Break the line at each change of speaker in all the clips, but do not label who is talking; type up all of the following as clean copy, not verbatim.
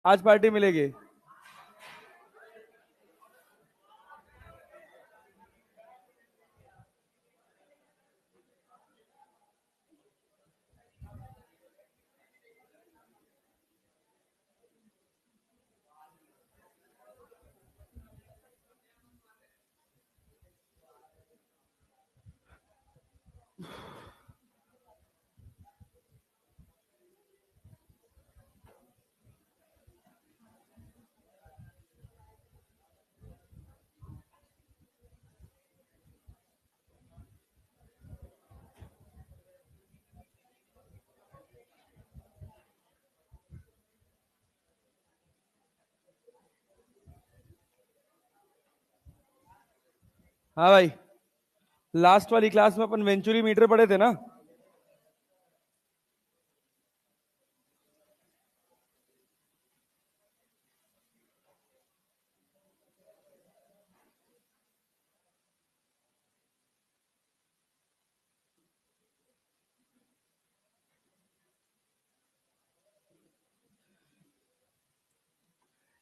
आज पार्टी मिलेगी। हाँ भाई, लास्ट वाली क्लास में अपन वेंचुरी मीटर पढ़े थे ना।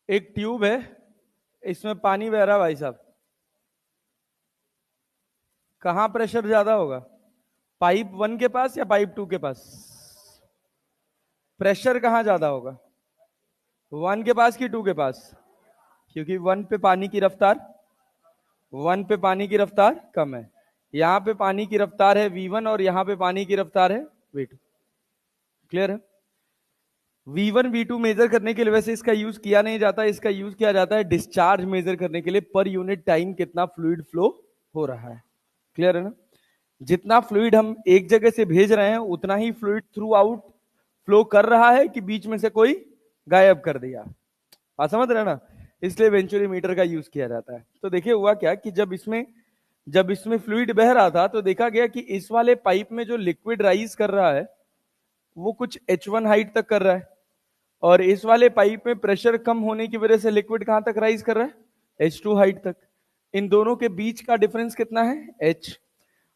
एक ट्यूब है, इसमें पानी बह रहा है भाई साहब। कहां प्रेशर ज्यादा होगा, पाइप 1 के पास या पाइप 2 के पास? प्रेशर कहां ज्यादा होगा, 1 के पास कि 2 के पास? क्योंकि 1 पे पानी की रफ्तार 1 पे पानी की रफ्तार कम है। यहां पे पानी की रफ्तार है v1 और यहां पे पानी की रफ्तार है v2। क्लियर है? v1 v2 मेजर करने के लिए वैसे इसका यूज किया नहीं जाता, इसका यूज किया जाता है डिस्चार्ज मेजर करने के लिए, पर यूनिट टाइम कितना फ्लूइड फ्लो हो रहा है। क्लियर है ना? जितना फ्लूइड हम एक जगह से भेज रहे हैं उतना ही फ्लूइड थ्रू आउट फ्लो कर रहा है कि बीच में से कोई गायब कर दिया। आप समझ रहे हैं ना? इसलिए वेंचुरी मीटर का यूज किया जाता है। तो देखिए हुआ क्या कि जब इसमें फ्लूइड बह रहा था तो देखा गया कि इस वाले पाइप में जो लिक्विड राइज कर रहा है वो कुछ H1 हाइट तक कर रहा है, और इस वाले पाइप में प्रेशर कम होने की वजह से लिक्विड कहां तक राइज कर रहा है, H2 हाइट तक। इन दोनों के बीच का डिफरेंस कितना है, H।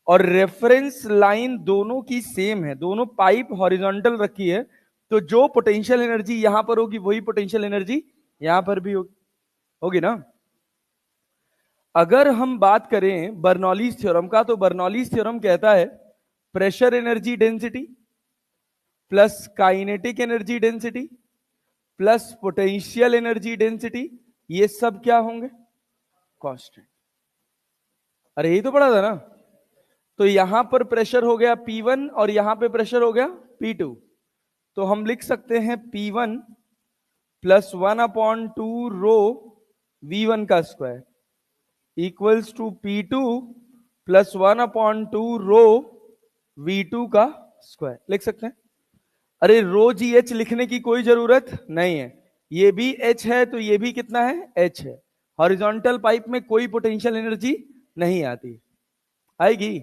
और रेफरेंस लाइन दोनों की सेम है, दोनों पाइप हॉरिजॉन्टल रखी है, तो जो पोटेंशियल एनर्जी यहां पर होगी वही पोटेंशियल एनर्जी यहां पर भी होगी, होगी ना? अगर हम बात करें बर्नौलीज थ्योरम का, तो बर्नौलीज थ्योरम कहता है pressure energy density plus kinetic energy density plus potential energy density, ये सब क्या होंगे, कांस्टेंट। अरे यही तो पढ़ा था ना। तो यहां पर प्रेशर हो गया P1 और यहां पे प्रेशर हो गया P2, तो हम लिख सकते हैं P1 प्लस 1/2 रो V1 का square equals to P2 plus 1/2 rho V2 का स्क्वायर। लिख सकते हैं? अरे रो जी एच लिखने की कोई जरूरत नहीं है, ये भी एच है तो ये भी कितना है, एच है। हॉरिजॉन्टल पाइप में कोई पोटेंशियल एनर्जी नहीं आती, आएगी?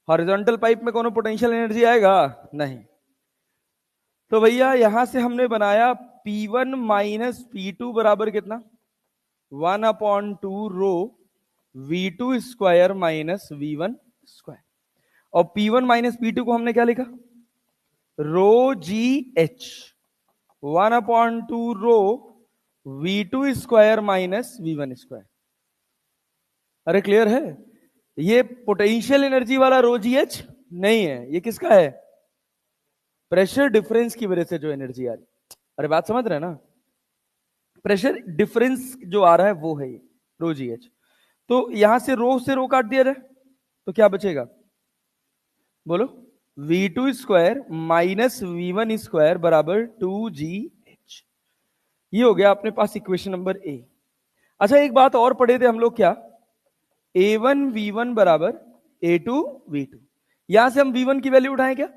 हॉरिजॉन्टल पाइप में कोनो पोटेंशियल एनर्जी आएगा नहीं। तो भैया यहां से हमने बनाया P1 माइनस P2 बराबर कितना, 1/2 rho V2 square minus V1 square. और P1 माइनस P2 को हमने क्या लिखा, रो जी H 1/2 rho V2 square minus V1 square. अरे क्लियर है? ये पोटेंशियल एनर्जी वाला रो जी एच नहीं है, ये किसका है, प्रेशर डिफरेंस की वजह से जो एनर्जी आ रही। अरे बात समझ रहे हैं ना? प्रेशर डिफरेंस जो आ रहा है वो है ये रो जी एच। तो यहां से रो काट दिया जाए तो क्या बचेगा, बोलो? V2 square minus V1 square बराबर 2GH। ये हो गया अपने पास इक्वेशन नंबर ए। अच्छा एक बात और पढ़े थे हम लोग, क्या, A1 V1 बराबर A2 V2। यहां से हम V1 की वैल्यू उठाएं क्या?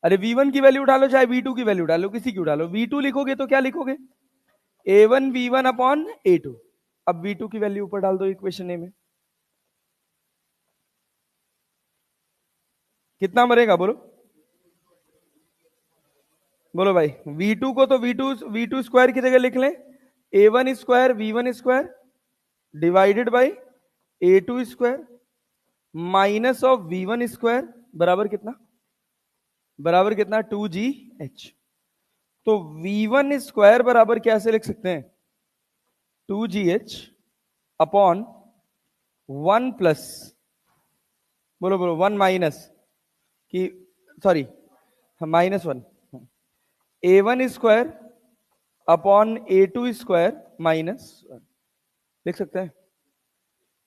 अरे V1 की वैल्यू उठा लो चाहे V2 की वैल्यू उठा लो, किसी की उठा लो। V2 लिखोगे तो क्या लिखोगे, A1 V1 अपॉन A2। अब V2 की वैल्यू ऊपर डाल दो इक्वेशन ए में, कितना बनेगा बोलो? बोलो भाई, V2 को तो V2 स्क्वायर की जगह लिख लें, A1 square V1 square divided by A2 square minus of V1 square बराबर कितना, 2GH। तो V1 स्क्वायर बराबर क्या से लिख सकते हैं? 2GH अपॉन 1 प्लस, बोलो बोलो, 1 माइनस कि, sorry, -1, A1 square upon A2 square -1 लिख सकते हैं।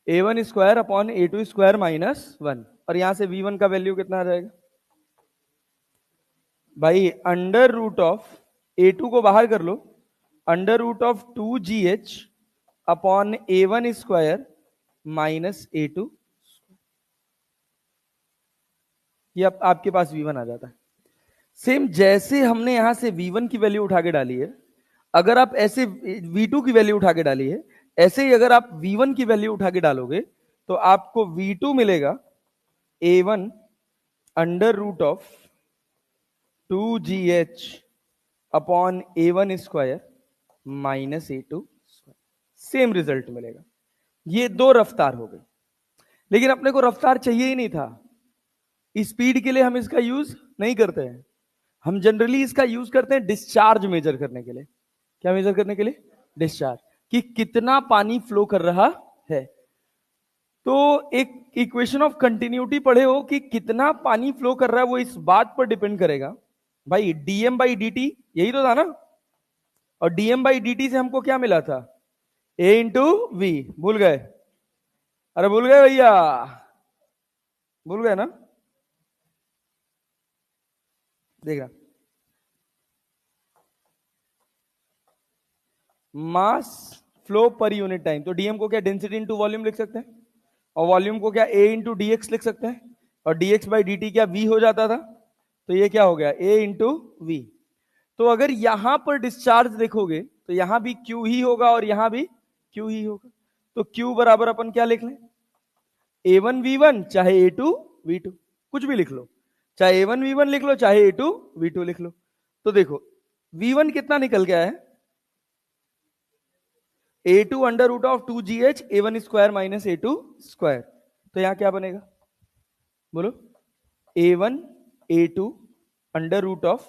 A1 square upon A2 square -1, और यहां से V1 का वैल्यू कितना आ जाएगा भाई? अंडर रूट ऑफ A2 को बाहर कर लो, under root of 2GH upon A1 square -A2, ये अब आपके पास V1 आ जाता है। सेम जैसे हमने यहां से V1 की वैल्यू उठा के डाली है, अगर आप ऐसे V2 की वैल्यू उठा के डाली है, ऐसे ही अगर आप V1 की वैल्यू उठा के डालोगे तो आपको V2 मिलेगा A1 under root of 2GH upon A1 square -A2 square, same result मिलेगा। ये दो रफ्तार हो गई, लेकिन अपने को रफ्तार चाहिए ही नहीं था। स्पीड के लिए हम इसका यूज नहीं करते हैं, हम जनरली इसका यूज करते हैं डिस्चार्ज मेजर करने के लिए। क्या मेजर करने के लिए? डिस्चार्ज, कि कितना पानी फ्लो कर रहा है। तो एक इक्वेशन ऑफ कंटिन्यूटी पढ़े हो कि कितना पानी फ्लो कर रहा है वो इस बात पर डिपेंड करेगा भाई, dm/dt, यही तो था ना। और dm/dt से हमको क्या मिला था? A into V. भूल गए? अरे भूल गए भैया, भूल गए ना? देखा, mass flow per unit time, तो डीएम को क्या डेंसिटी इंटू वॉल्यूम लिख सकते हैं, और वॉल्यूम को क्या ए इंटू डी एक्स लिख सकते हैं, और डीएक्स बाई डी टी क्या वी हो जाता था, तो ये क्या हो गया? ए इंटू वी। तो अगर यहां पर डिस्चार्ज देखोगे तो यहां भी क्यू ही होगा और यहां भी क्यू ही होगा। तो क्यू बराबर अपन क्या लिख लें? A1 V1 चाहे A2 V2, कुछ भी लिख लो, चाहे A1 V1 लिख लो चाहे A2 V2 लिख लो। तो देखो V1 कितना निकल गया है? A2 under root of 2GH A1 square -A2 square. तो यहां क्या बनेगा बोलो? A1 A2 under root of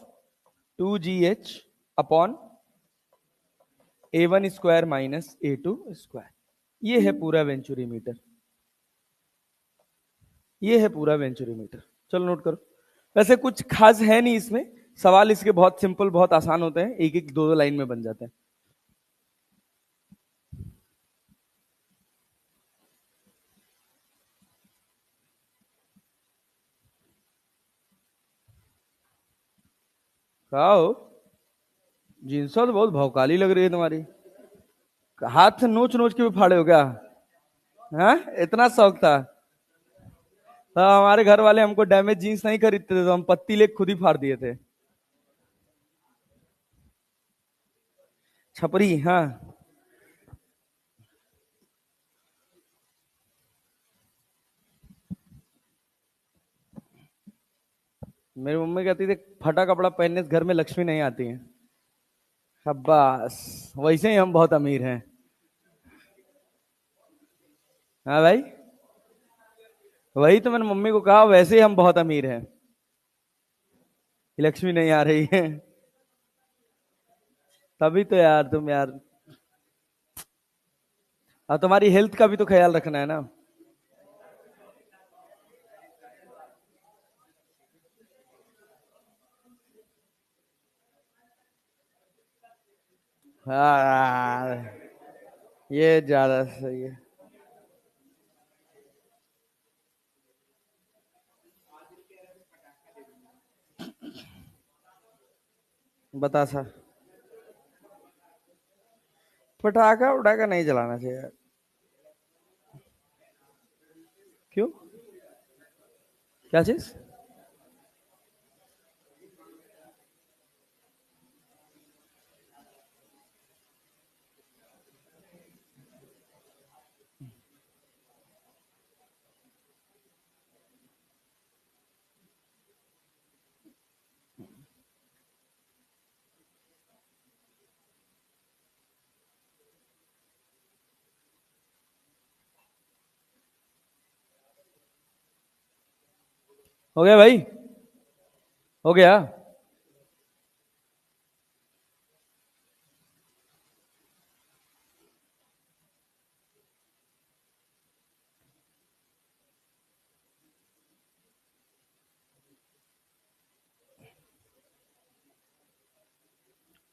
2GH upon A1 square -A2 square. ये है पूरा वेंचुरीमीटर, ये है पूरा वेंचुरीमीटर। चलो नोट करो। वैसे कुछ खास है नहीं इसमें, सवाल इसके बहुत सिंपल, बहुत आसान होते हैं, एक एक दो दो लाइन में बन जाते हैं। कहा हो, जींस तो बहुत भौकाली लग रही है तुम्हारी, हाथ से नोच नोच के भी फाड़े हो क्या? हाँ, इतना शौक था? हाँ, हमारे घर वाले हमको डैमेज जीन्स नहीं खरीदते थे तो हम पत्ती लेके खुद ही फाड़ दिए थे। छपरी, हाँ। मेरी मम्मी कहती थी फटा कपड़ा पहनने से घर में लक्ष्मी नहीं आती है। बस वैसे ही हम बहुत अमीर हैं। हाँ भाई, वही तो मैंने मम्मी को कहा, वैसे ही हम बहुत अमीर हैं, लक्ष्मी नहीं आ रही है। तभी तो यार, तुम यार, अब तुम्हारी हेल्थ का भी तो ख्याल रखना है ना। हाँ, ये ज्यादा सही है। बता सा, पटाखा उटाखा नहीं जलाना चाहिए यार। क्यों? क्या चीज? हो गया भाई, हो गया।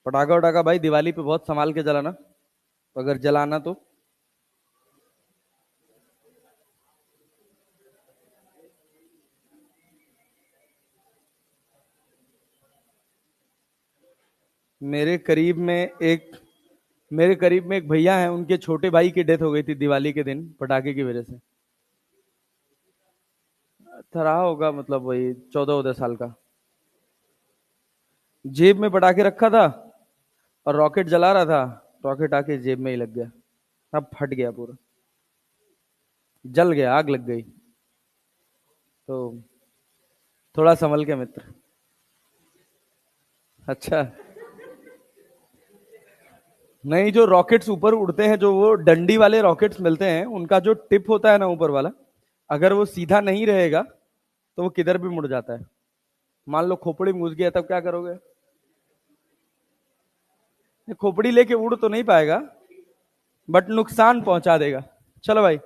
पटाखा उटाखा भाई दिवाली पे बहुत संभाल के जलाना, अगर जलाना तो। मेरे करीब में एक मेरे करीब में एक भैया हैं, उनके छोटे भाई की डेथ हो गई थी दिवाली के दिन पटाखे की वजह से। था रहा होगा मतलब वही 14-14 साल का। जेब में पटाखे रखा था और रॉकेट जला रहा था, रॉकेट आके जेब में ही लग गया, अब फट गया पूरा, जल गया, आग लग गई। तो थोड़ा संभल के मित्र। अच्छा। नहीं, जो रॉकेट्स ऊपर उड़ते हैं, जो वो डंडी वाले रॉकेट्स मिलते हैं, उनका जो टिप होता है ना ऊपर वाला, अगर वो सीधा नहीं रहेगा तो वो किधर भी मुड़ जाता है। मान लो खोपड़ी में घुस गया, तब क्या करोगे? खोपड़ी लेके उड़ तो नहीं पाएगा, बट नुकसान पहुंचा देगा। चलो भाई,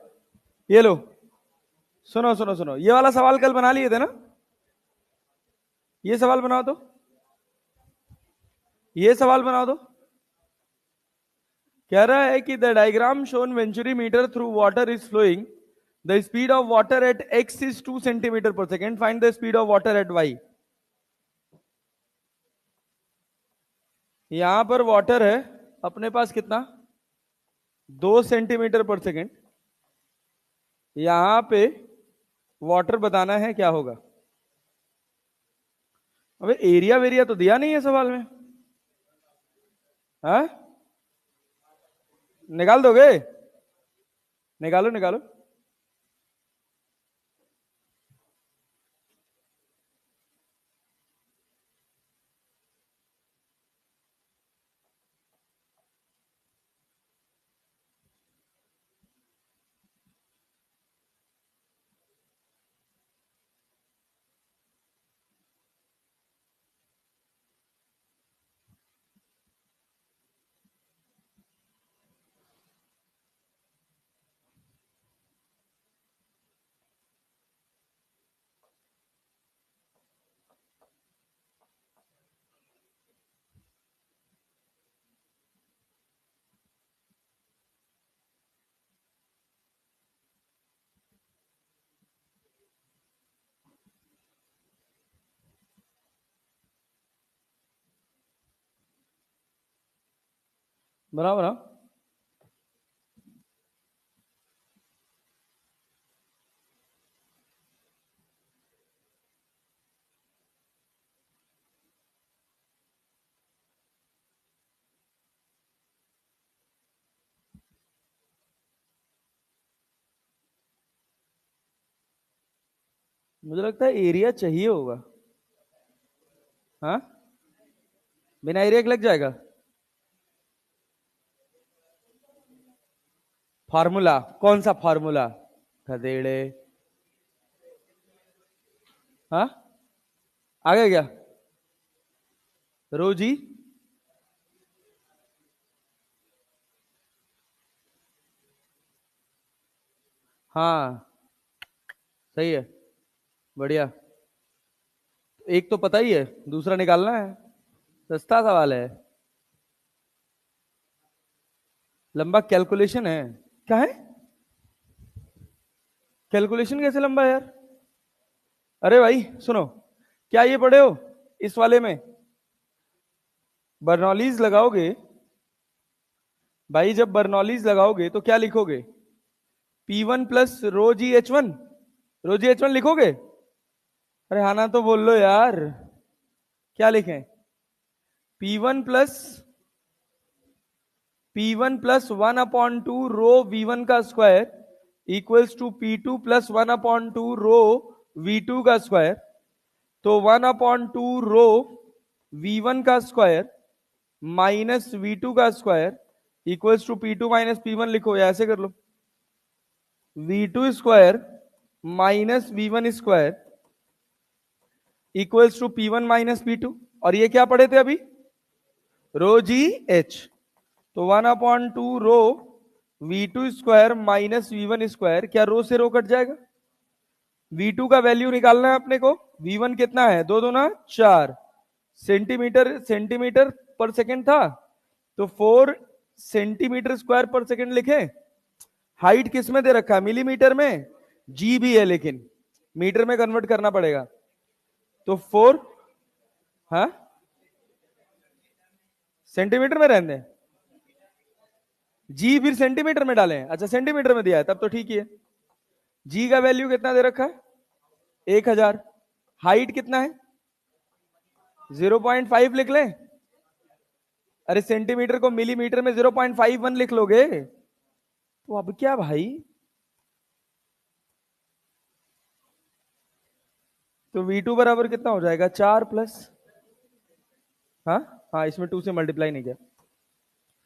ये लो, सुनो सुनो सुनो, ये वाला सवाल कल बना लिए थे ना? ये सवाल बनाओ तो, ये सवाल बनाओ तो। कह रहा है कि the diagram shown venturi meter through water is flowing, the speed of water at x is 2 centimetre per second, find the speed of water at y। यहां पर वाटर है अपने पास कितना, 2 सेंटीमीटर पर सेकेंड। यहां पे वाटर बताना है क्या होगा। अबे एरिया वेरिया तो दिया नहीं है सवाल में। हाँ, निकाल दोगे? निकालो निकालो। बनाओ बनाओ। मुझे लगता है एरिया चाहिए होगा। हाँ, बिना एरिया के लग जाएगा। फार्मूला? कौन सा फार्मूला? गधेड़े। हाँ, आ गया क्या? रोजी। हाँ, सही है, बढ़िया। एक तो पता ही है, दूसरा निकालना है। सस्ता सवाल है, लंबा कैलकुलेशन है। क्या है? कैलकुलेशन कैसे लंबा है यार? अरे भाई सुनो, क्या ये पढ़े हो इस वाले में? बर्नौलीज लगाओगे भाई, जब बर्नौलीज लगाओगे तो क्या लिखोगे? P1 प्लस रो जी एच वन, रो जी एच वन लिखोगे? अरे हाँ ना तो बोल लो यार, क्या लिखें? P1 प्लस 1/2 रो V1 का square equals to P2 plus 1/2 rho V2 का स्क्वायर। तो 1/2 रो V1 का स्क्वायर माइनस V2 का square equals to P2 minus P1 लिखो, या ऐसे कर लो, V2 square minus V1 square equals to P1 minus P2। और ये क्या पढ़े थे अभी? रो जी एच। तो 1/2 rho V2 square minus V1 square, क्या रो से रो कट जाएगा? V2 का वैल्यू निकालना है अपने को। V1 कितना है? 2 दूना 4 सेंटीमीटर, सेंटीमीटर पर सेकेंड था, तो 4 सेंटीमीटर स्क्वायर पर सेकेंड लिखे। हाइट किस में दे रखा है? मिलीमीटर में। जी भी है लेकिन मीटर में कन्वर्ट करना पड़ेगा। तो 4, हाँ सेंटीमीटर में रहने दें, जी फिर सेंटीमीटर में डालें। अच्छा सेंटीमीटर में दिया है तब तो ठीक ही है। जी का वैल्यू कितना दे रखा है? 1000। हाइट कितना है? 0.5 लिख लें। अरे सेंटीमीटर को मिलीमीटर में 0.51 लिख लोगे तो अब क्या भाई? तो V2 बराबर कितना हो जाएगा? 4 प्लस, हाँ हाँ इसमें 2 से मल्टीप्लाई नहीं किया,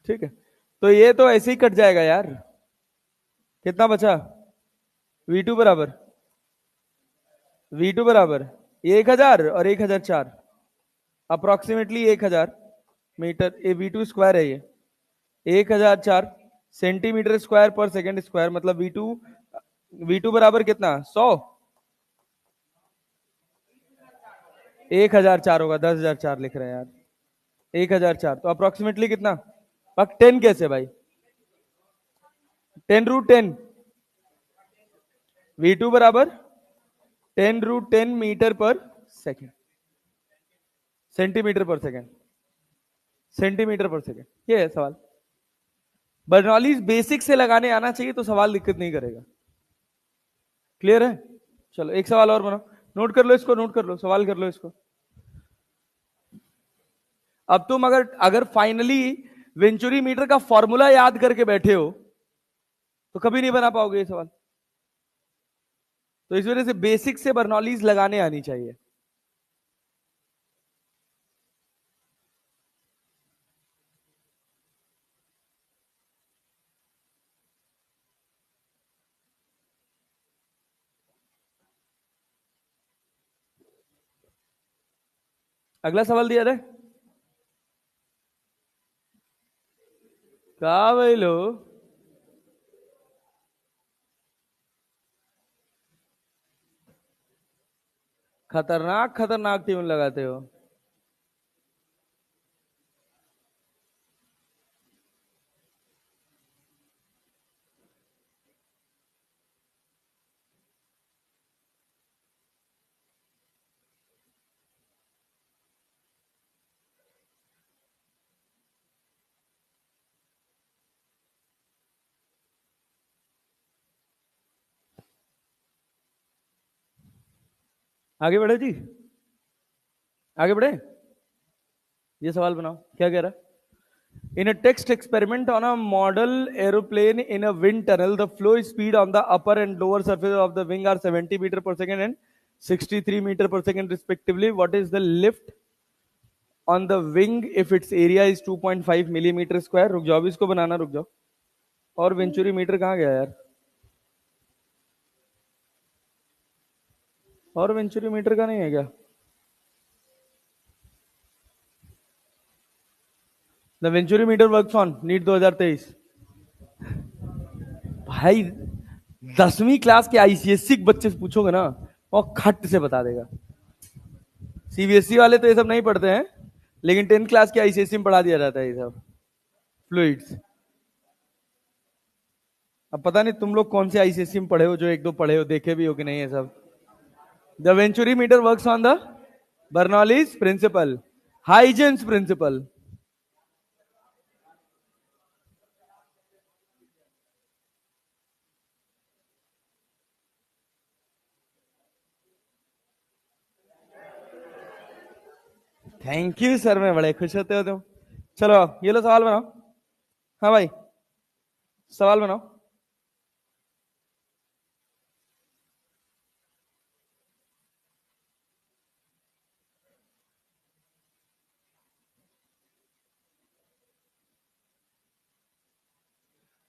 ठीक है। तो ये तो ऐसे ही कट जाएगा यार। कितना बचा? V2 बराबर, V2 बराबर 1000 और 1004, अप्रोक्सीमेटली 1000 मीटर। ये V2 स्क्वायर है, ये 1004 सेंटीमीटर स्क्वायर पर सेकेंड स्क्वायर, मतलब V2 बराबर कितना? 100। 1004 होगा, 10,004 लिख रहे हैं यार। 1004 तो अप्रोक्सीमेटली कितना? पक 10 कैसे भाई? 10√10। V2 बराबर 10√10 मीटर पर second, centimetre per second, centimetre per second. ये है सवाल। बर्नौलीज बेसिक से लगाने आना चाहिए तो सवाल दिक्कत नहीं करेगा। क्लियर है? चलो एक सवाल और बनाओ, नोट कर लो इसको, नोट कर लो, सवाल कर लो इसको। अब तुम अगर अगर फाइनली वेंचुरी मीटर का फॉर्मूला याद करके बैठे हो तो कभी नहीं बना पाओगे ये सवाल। तो इस वजह से बेसिक से बर्नौलीज लगाने आनी चाहिए। अगला सवाल दिया जाए। कहा भाई लो, खतरनाक खतरनाक ट्यून लगाते हो। आगे बढ़े जी, आगे बढ़े। ये सवाल बनाओ, क्या कह रहा है? In a test experiment on a model aeroplane in a wind tunnel, the flow speed on the upper and lower surface of the wing are 70 meter per second and 63 meter per second respectively. What is the lift on the wing if its area is 2.5 millimeter square? रुक जाओ, इसको बनाना रुक जाओ। और venturi meter कहाँ गया यार? और वेंचुरी मीटर का नहीं है क्या? The venturi meter works on NEET 2023। भाई 10वीं क्लास के आईसीएससी बच्चे से पूछोगे ना और खट से बता देगा। सीबीएसई वाले तो ये सब नहीं पढ़ते हैं, लेकिन 10th क्लास के आईसीएससी में पढ़ा दिया जाता है ये सब फ्लूइड्स। अब पता नहीं तुम लोग कौन से आईसीएससी में पढ़े हो, जो एक दो पढ़े हो, देखे भी हो कि नहीं है सब। The venturi meter works on the Bernoulli's principle, Huygens principle. Thank you sir, में बड़े खुश होते हो तुम। चलो ये लो सवाल बनाओ। हाँ भाई सवाल बनाओ।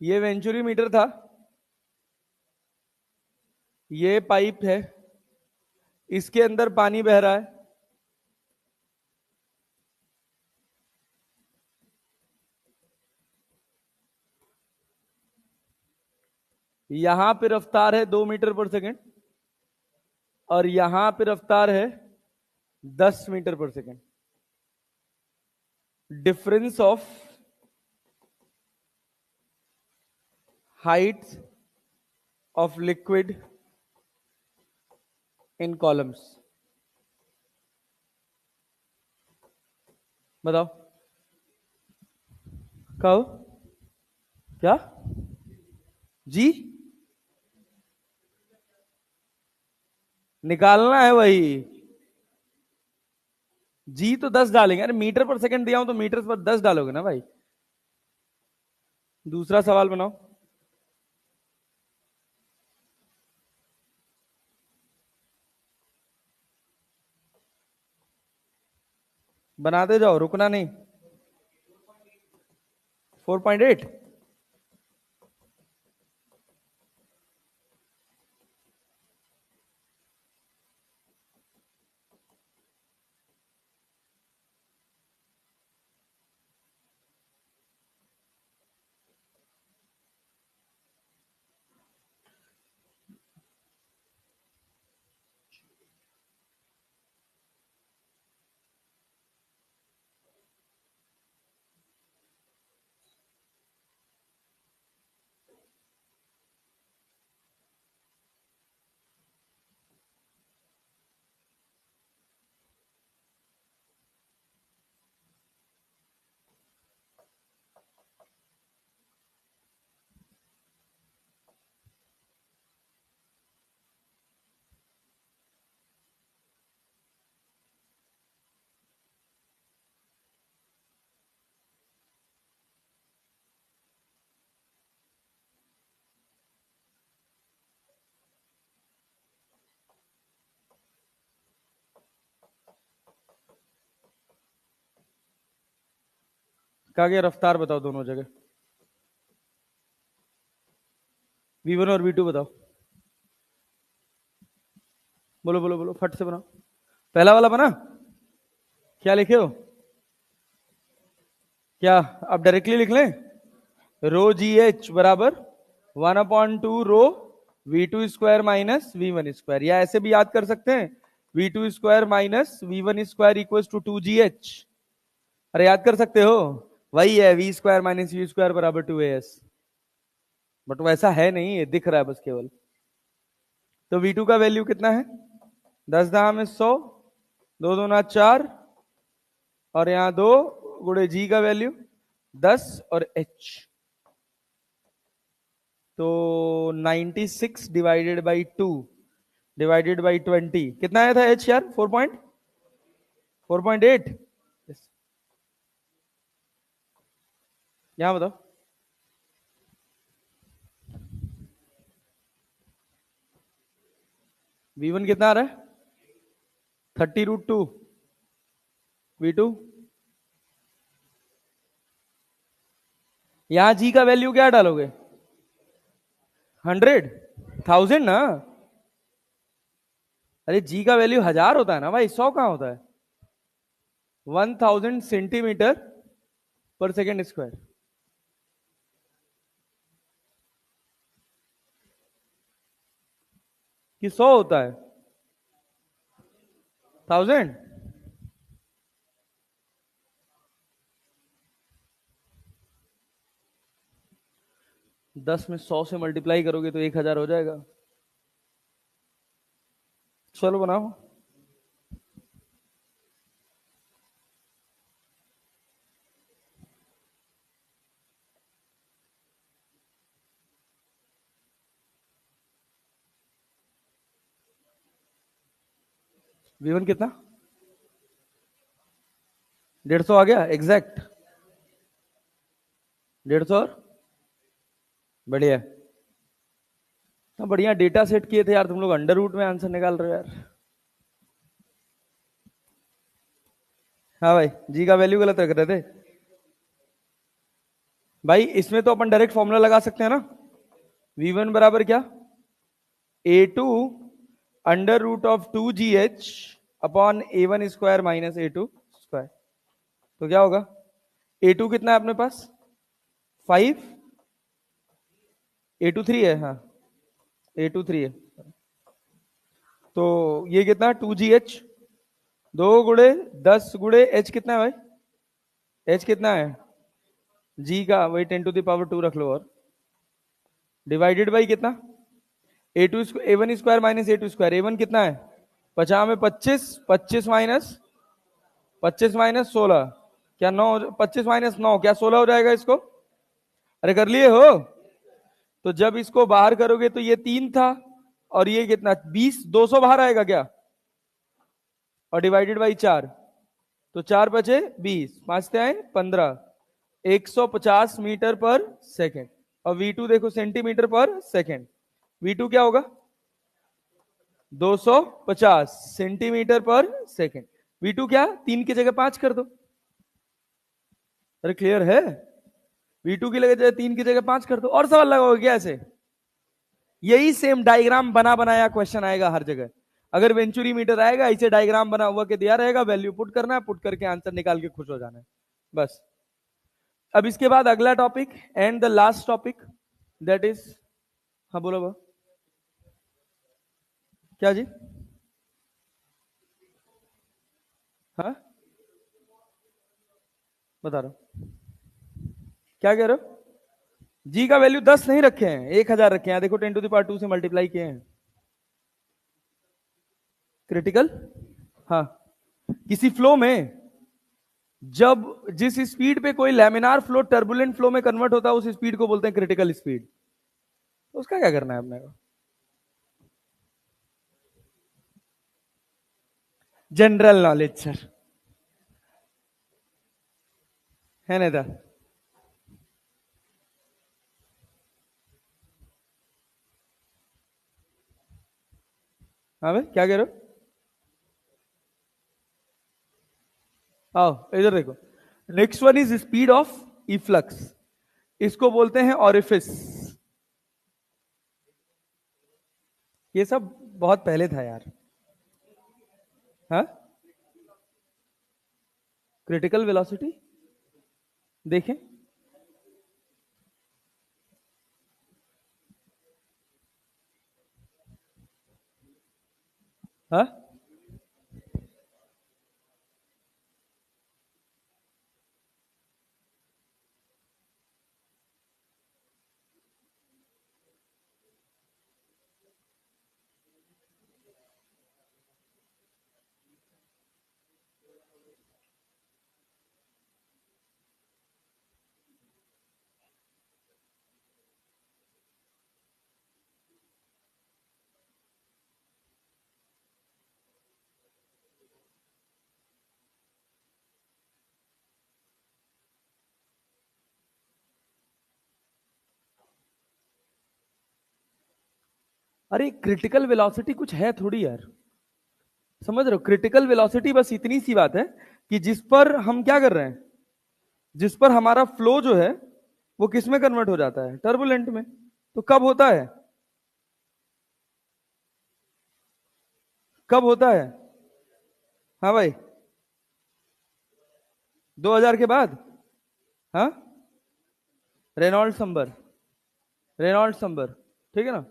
ये वेंचुरी मीटर था, ये पाइप है, इसके अंदर पानी बह रहा है। यहां पे रफ्तार है 2 मीटर पर सेकेंड और यहां पे रफ्तार है 10 मीटर पर second. Difference of height of liquid in columns. बताओ कहो क्या जी निकालना है वही जी तो 10 डालेंगे। अरे मीटर पर सेकंड दिया हूं तो मीटर पर 10 डालोगे ना भाई। दूसरा सवाल बनाओ। बनाते जाओ रुकना नहीं। 4.8 कहा गया रफ्तार बताओ दोनों जगह। V1 और V2 बताओ। बोलो बोलो बोलो फट से बनाओ। पहला वाला बना क्या लिखे हो क्या अब डायरेक्टली लिख लें। रो जी एच बराबर 1/2 rho V2 square minus V1 square या ऐसे भी याद कर सकते हैं V2 square minus V1 square equal to 2GH। अरे याद कर सकते हो वही है V square minus U square बराबर 2AS। बट वैसा है नहीं ये दिख रहा है बस केवल। तो V2 का वैल्यू कितना है 10 दाम में 100 दो दूना 4 और यहां 2 गुणे जी का वैल्यू 10 और H तो 96 डिवाइडेड बाई 2 डिवाइडेड बाई 20 कितना आया था H यार 4.8। यहां बताओ V1 कितना आ रहा है 30√2 V2 यहां जी का वैल्यू क्या डालोगे 100 1000 ना। अरे जी का वैल्यू 1000 होता है ना भाई 100 कहां होता है 1000 सेंटीमीटर पर सेकेंड स्क्वायर कि 100 होता है 1000। 10 में 100 से मल्टीप्लाई करोगे तो 1000 हो जाएगा। चलो बनाओ। V1 कितना 150 आ गया एग्जैक्ट 150 और बढ़िया। तो बढ़िया डेटा सेट किए थे यार तुम लोग अंडर रूट में आंसर निकाल रहे हो यार। हाँ भाई जी का वैल्यू गलत रख रहे थे भाई। इसमें तो अपन डायरेक्ट फॉर्मूला लगा सकते हैं ना V1 बराबर क्या A2 under root of 2GH upon A1 square minus A2 square. तो क्या होगा A2 कितना है अपने पास 5 A2 3 है हाँ A2 3 है तो ये कितना 2GH 2 गुणे 10 गुणे H कितना है भाई एच कितना है, जी का वही 10⁻² रख लो, और डिवाइडेड बाई कितना, A1 square minus A2 square, A1 कितना है 50 में 25, 25 माइनस 16, क्या 9, 25 - 9 क्या 16 हो जाएगा इसको, अरे कर लिए हो। तो जब इसको बाहर करोगे तो ये 3 था, और ये कितना 20, 200 बाहर आएगा क्या, और डिवाइडेड बाई 4, तो 4 बचे 20, 5 आए 15, 150 मीटर पर सेकेंड। और V2 देखो सेंटीमीटर पर सेकेंड, V2 क्या होगा 250 सेंटीमीटर पर सेकेंड। V2 क्या 3 की जगह 5 कर दो, अरे क्लियर है, V2 की जगह 3 की जगह 5 कर दो, और सवाल लगाओगे क्या ऐसे, यही सेम डायग्राम बना बनाया क्वेश्चन आएगा हर जगह। अगर वेंचुरी मीटर आएगा ऐसे डायग्राम बना हुआ के दिया रहेगा, वैल्यू पुट करना है, पुट करके आंसर निकाल के खुश हो जाना है बस। अब इसके बाद अगला topic and the last topic, that is, हाँ बोलो बा क्या जी, हाँ बता रहा हूं, क्या कह रहे हो, जी का वैल्यू 10 नहीं रखे हैं, 1000 रखे हैं, देखो 10⁻² से मल्टीप्लाई किए हैं, क्रिटिकल, हाँ किसी फ्लो में जब जिस स्पीड पे कोई लैमिनार फ्लो टर्बुलेंट फ्लो में कन्वर्ट होता है उस स्पीड को बोलते हैं क्रिटिकल स्पीड। तो उसका क्या करना है अपने को, जनरल नॉलेज सर, है ना था, हाँ भाई क्या कह रहे हो, आओ इधर देखो, next one is speed of efflux, इसको बोलते हैं ऑरिफिस। ये सब बहुत पहले था यार, हाँ क्रिटिकल वेलोसिटी देखें, हाँ अरे क्रिटिकल वेलोसिटी कुछ है थोड़ी यार, समझ रहे हो, क्रिटिकल वेलोसिटी बस इतनी सी बात है कि जिस पर हम क्या कर रहे हैं, जिस पर हमारा फ्लो जो है वो किस में कन्वर्ट हो जाता है, टर्बुलेंट में। तो कब होता है, कब होता है, हाँ भाई 2000 के बाद, हाँ रेनॉल्ड्स नंबर, रेनॉल्ड्स नंबर, ठीक है ना,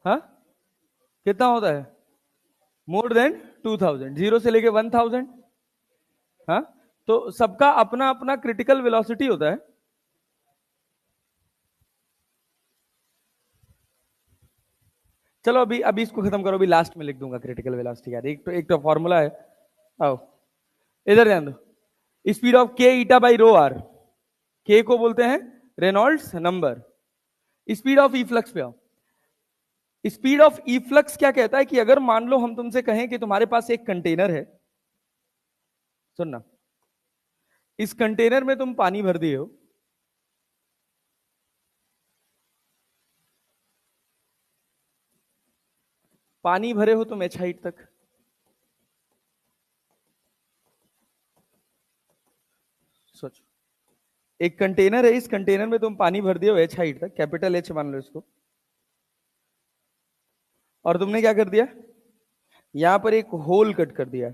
हाँ कितना होता है, मोर देन 2000, 0 से लेके 1000, हाँ तो सबका अपना अपना क्रिटिकल वेलोसिटी होता है। चलो अभी अभी इसको खत्म करो, अभी लास्ट में लिख दूंगा क्रिटिकल वेलोसिटी यार, एक तो फॉर्मूला है, आओ इधर ध्यान दो, स्पीड ऑफ के ईटा बाई रो आर, के को बोलते हैं Reynolds number, speed of efflux पे आओ, स्पीड ऑफ इफ्लक्स क्या कहता है कि अगर मान लो हम तुमसे कहें कि तुम्हारे पास एक कंटेनर है, सुनना, इस कंटेनर में तुम पानी भर दिए हो, पानी भरे हो तुम एच हाइट तक, सोचो एक कंटेनर है, इस कंटेनर में तुम पानी भर दिए हो एच हाइट तक, कैपिटल एच मान लो इसको, और तुमने क्या कर दिया, यहां पर एक होल कट कर दिया,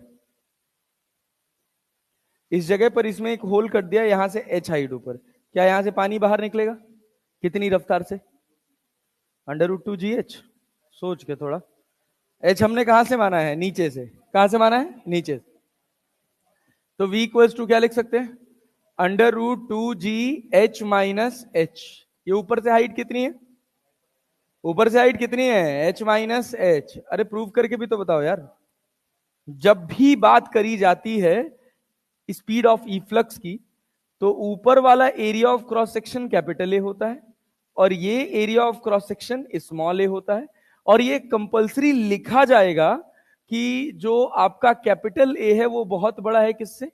इस जगह पर इसमें एक होल कट दिया, यहां से एच हाइट ऊपर, क्या यहां से पानी बाहर निकलेगा, कितनी रफ्तार से, √2 GH, सोच के थोड़ा, एच हमने कहां से माना है, नीचे से, कहां से माना है, नीचे से, तो V इक्वल्स टू क्या लिख सकते हैं, under root 2GH minus H. ये ऊपर से हाइट कितनी है? ऊपर से हाइट कितनी है? h minus H. अरे प्रूव करके भी तो बताओ यार। जब भी बात करी जाती है स्पीड ऑफ इफ्लक्स की, तो ऊपर वाला area of cross section capital A होता है और ये area of cross section small a होता है। और ये कंपलसरी लिखा जाएगा कि जो आपका कैपिटल ए है वो बहुत बड़ा है किससे?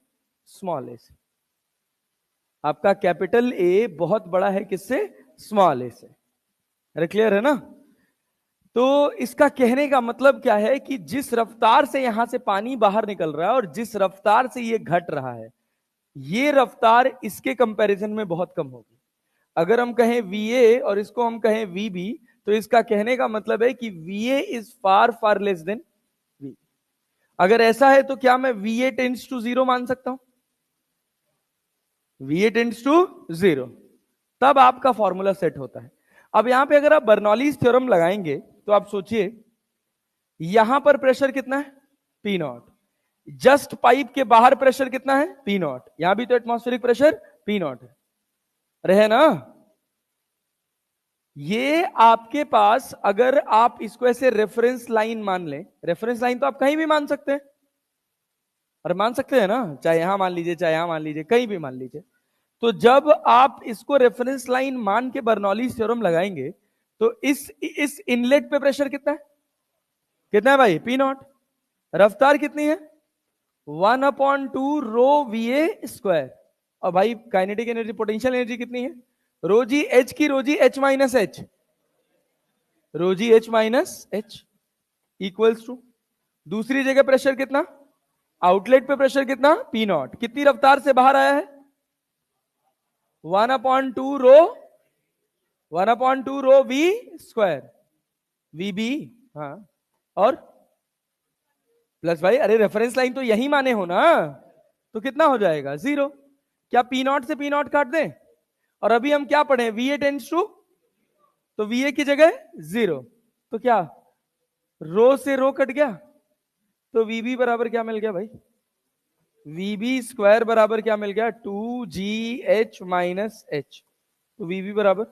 स्मॉल ए से। आपका कैपिटल ए बहुत बड़ा है किससे? स्मॉल ए से। अरे क्लियर है ना? तो इसका कहने का मतलब क्या है कि जिस रफ्तार से यहां से पानी बाहर निकल रहा है और जिस रफ्तार से ये घट रहा है, ये रफ्तार इसके कंपैरिजन में बहुत कम होगी। अगर हम कहें VA और इसको हम कहें VB, तो इसका कहने का मतलब है कि VA is far far less than V। अगर ऐसा है तो क्या मैं VA टेंड्स टू 0 मान सकता हूं? VA टेंड्स टू 0, तब आपका फॉर्मूला सेट होता है। अब यहां पे अगर आप बर्नौलीज थ्योरम लगाएंगे तो आप सोचिए, यहां पर प्रेशर कितना है? P0। जस्ट पाइप के बाहर प्रेशर कितना है? P0। यहां भी तो एटमॉस्फेरिक प्रेशर P0 है। रहे ना? ये आपके पास, अगर आप इसको ऐसे रेफरेंस लाइन मान लें, रेफरेंस लाइन तो आप कहीं भी मान सकते हैं, और मान सकते हैं ना, चाहे यहां मान लीजिए, चाहे यहां मान लीजिए, कहीं भी मान लीजिए। तो जब आप इसको रेफरेंस लाइन मान के बर्नौलीज थ्योरम लगाएंगे, तो इस इनलेट पे प्रेशर कितना है? कितना है भाई? P0। रफ्तार कितनी है? 1/2 रो VA स्क्वायर। और भाई काइनेटिक एनर्जी, पोटेंशियल एनर्जी कितनी है? रो जी एच की rho G H minus H, rho G H minus H equals to, दूसरी जगह प्रेशर कितना? आउटलेट पे प्रेशर कितना? P0। कितनी रफ्तार से बाहर आया है? 1/2 रो, 1/2 रो V स्क्वायर, VB। हाँ, और प्लस भाई, अरे रेफरेंस लाइन तो यही माने हो ना, तो कितना हो जाएगा? 0। क्या P0 से P0 काट दें? और अभी हम क्या पढ़े? VA टेंड्स टू, तो VA की जगह 0, तो क्या रो से रो कट गया, तो VB बराबर क्या मिल गया भाई? VB स्क्वायर बराबर क्या मिल गया? 2GH minus H. तो VB बराबर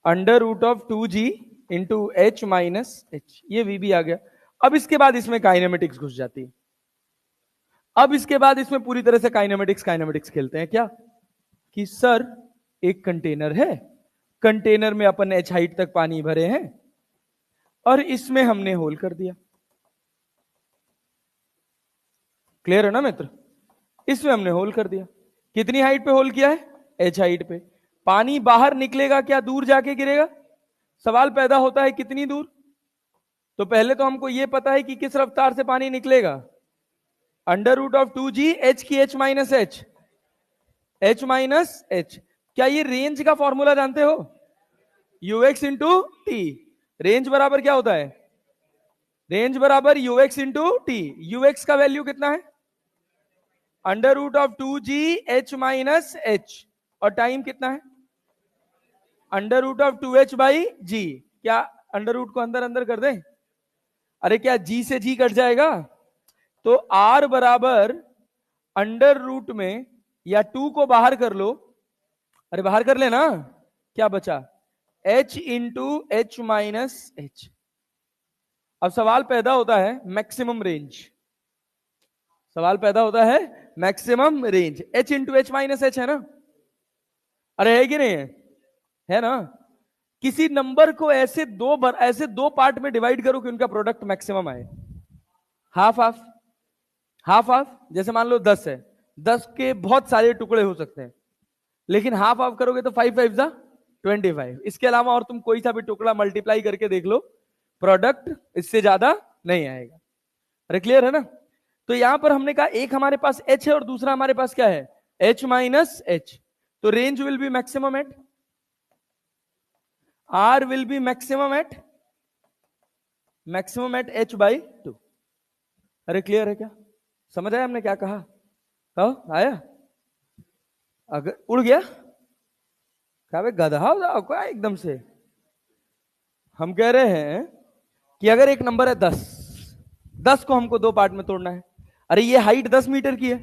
under root of 2G into H minus H. ये VB आ गया। अब इसके बाद इसमें काइनेमेटिक्स घुस जाती है। अब इसके बाद इसमें पूरी तरह से काइनेमेटिक्स खेलते हैं। क्या कि सर, एक कंटेनर है, कंटेनर में अपन H हाइट तक पानी भरे हैं और इसमें हमने होल कर दिया। क्लियर है ना मित्र? इसमें हमने होल कर दिया। कितनी हाइट पे होल किया है? H हाइट पे। पानी बाहर निकलेगा क्या दूर जाके गिरेगा? सवाल पैदा होता है कितनी दूर? तो पहले तो हमको यह पता है कि किस रफ्तार से पानी निकलेगा। Under root of 2G H की H minus H, H minus H. क्या ये रेंज का फॉर्मूला जानते हो? UX into T. रेंज बराबर क्या होता है? रेंज बराबर यूएक्स इंटू टी। यूएक्स का वैल्यू कितना है? Under root of 2GH minus h. और टाइम कितना है? Under root of 2H by g. क्या अंडर रूट को अंदर अंदर कर दें? अरे क्या G से G कट जाएगा? तो R बराबर अंडर रूट में, या 2 को बाहर कर लो, अरे बाहर कर लेना, क्या बचा? H into H minus H. अब सवाल पैदा होता है मैक्सिमम रेंज। सवाल पैदा होता है maximum range. H into H minus H है ना? अरे है कि नहीं है? है ना? किसी नंबर को ऐसे दो पार्ट में डिवाइड करो कि उनका प्रोडक्ट मैक्सिमम आए। Half half, half half. जैसे मान लो 10 है, 10 के बहुत सारे टुकड़े हो सकते हैं, लेकिन हाफ हाफ करोगे तो 5 5 25। इसके अलावा और तुम कोई सा भी टुकड़ा मल्टीप्लाई करके देख लो, प्रोडक्ट इससे ज्यादा नहीं आएगा। अरे क्लियर है ना? तो यहां पर हमने कहा एक हमारे पास H है और दूसरा हमारे पास क्या है? H minus H. तो range will be maximum at, R will be maximum at H by 2। अरे क्लियर है क्या? समझ आया हमने क्या कहा? आया? अगर उड़ गया क्या भाई, गधा हो जाओ क्या एकदम से? हम कह रहे हैं कि अगर एक नंबर है 10, 10 को हमको दो पार्ट में तोड़ना है। अरे ये हाइट 10 मीटर की है,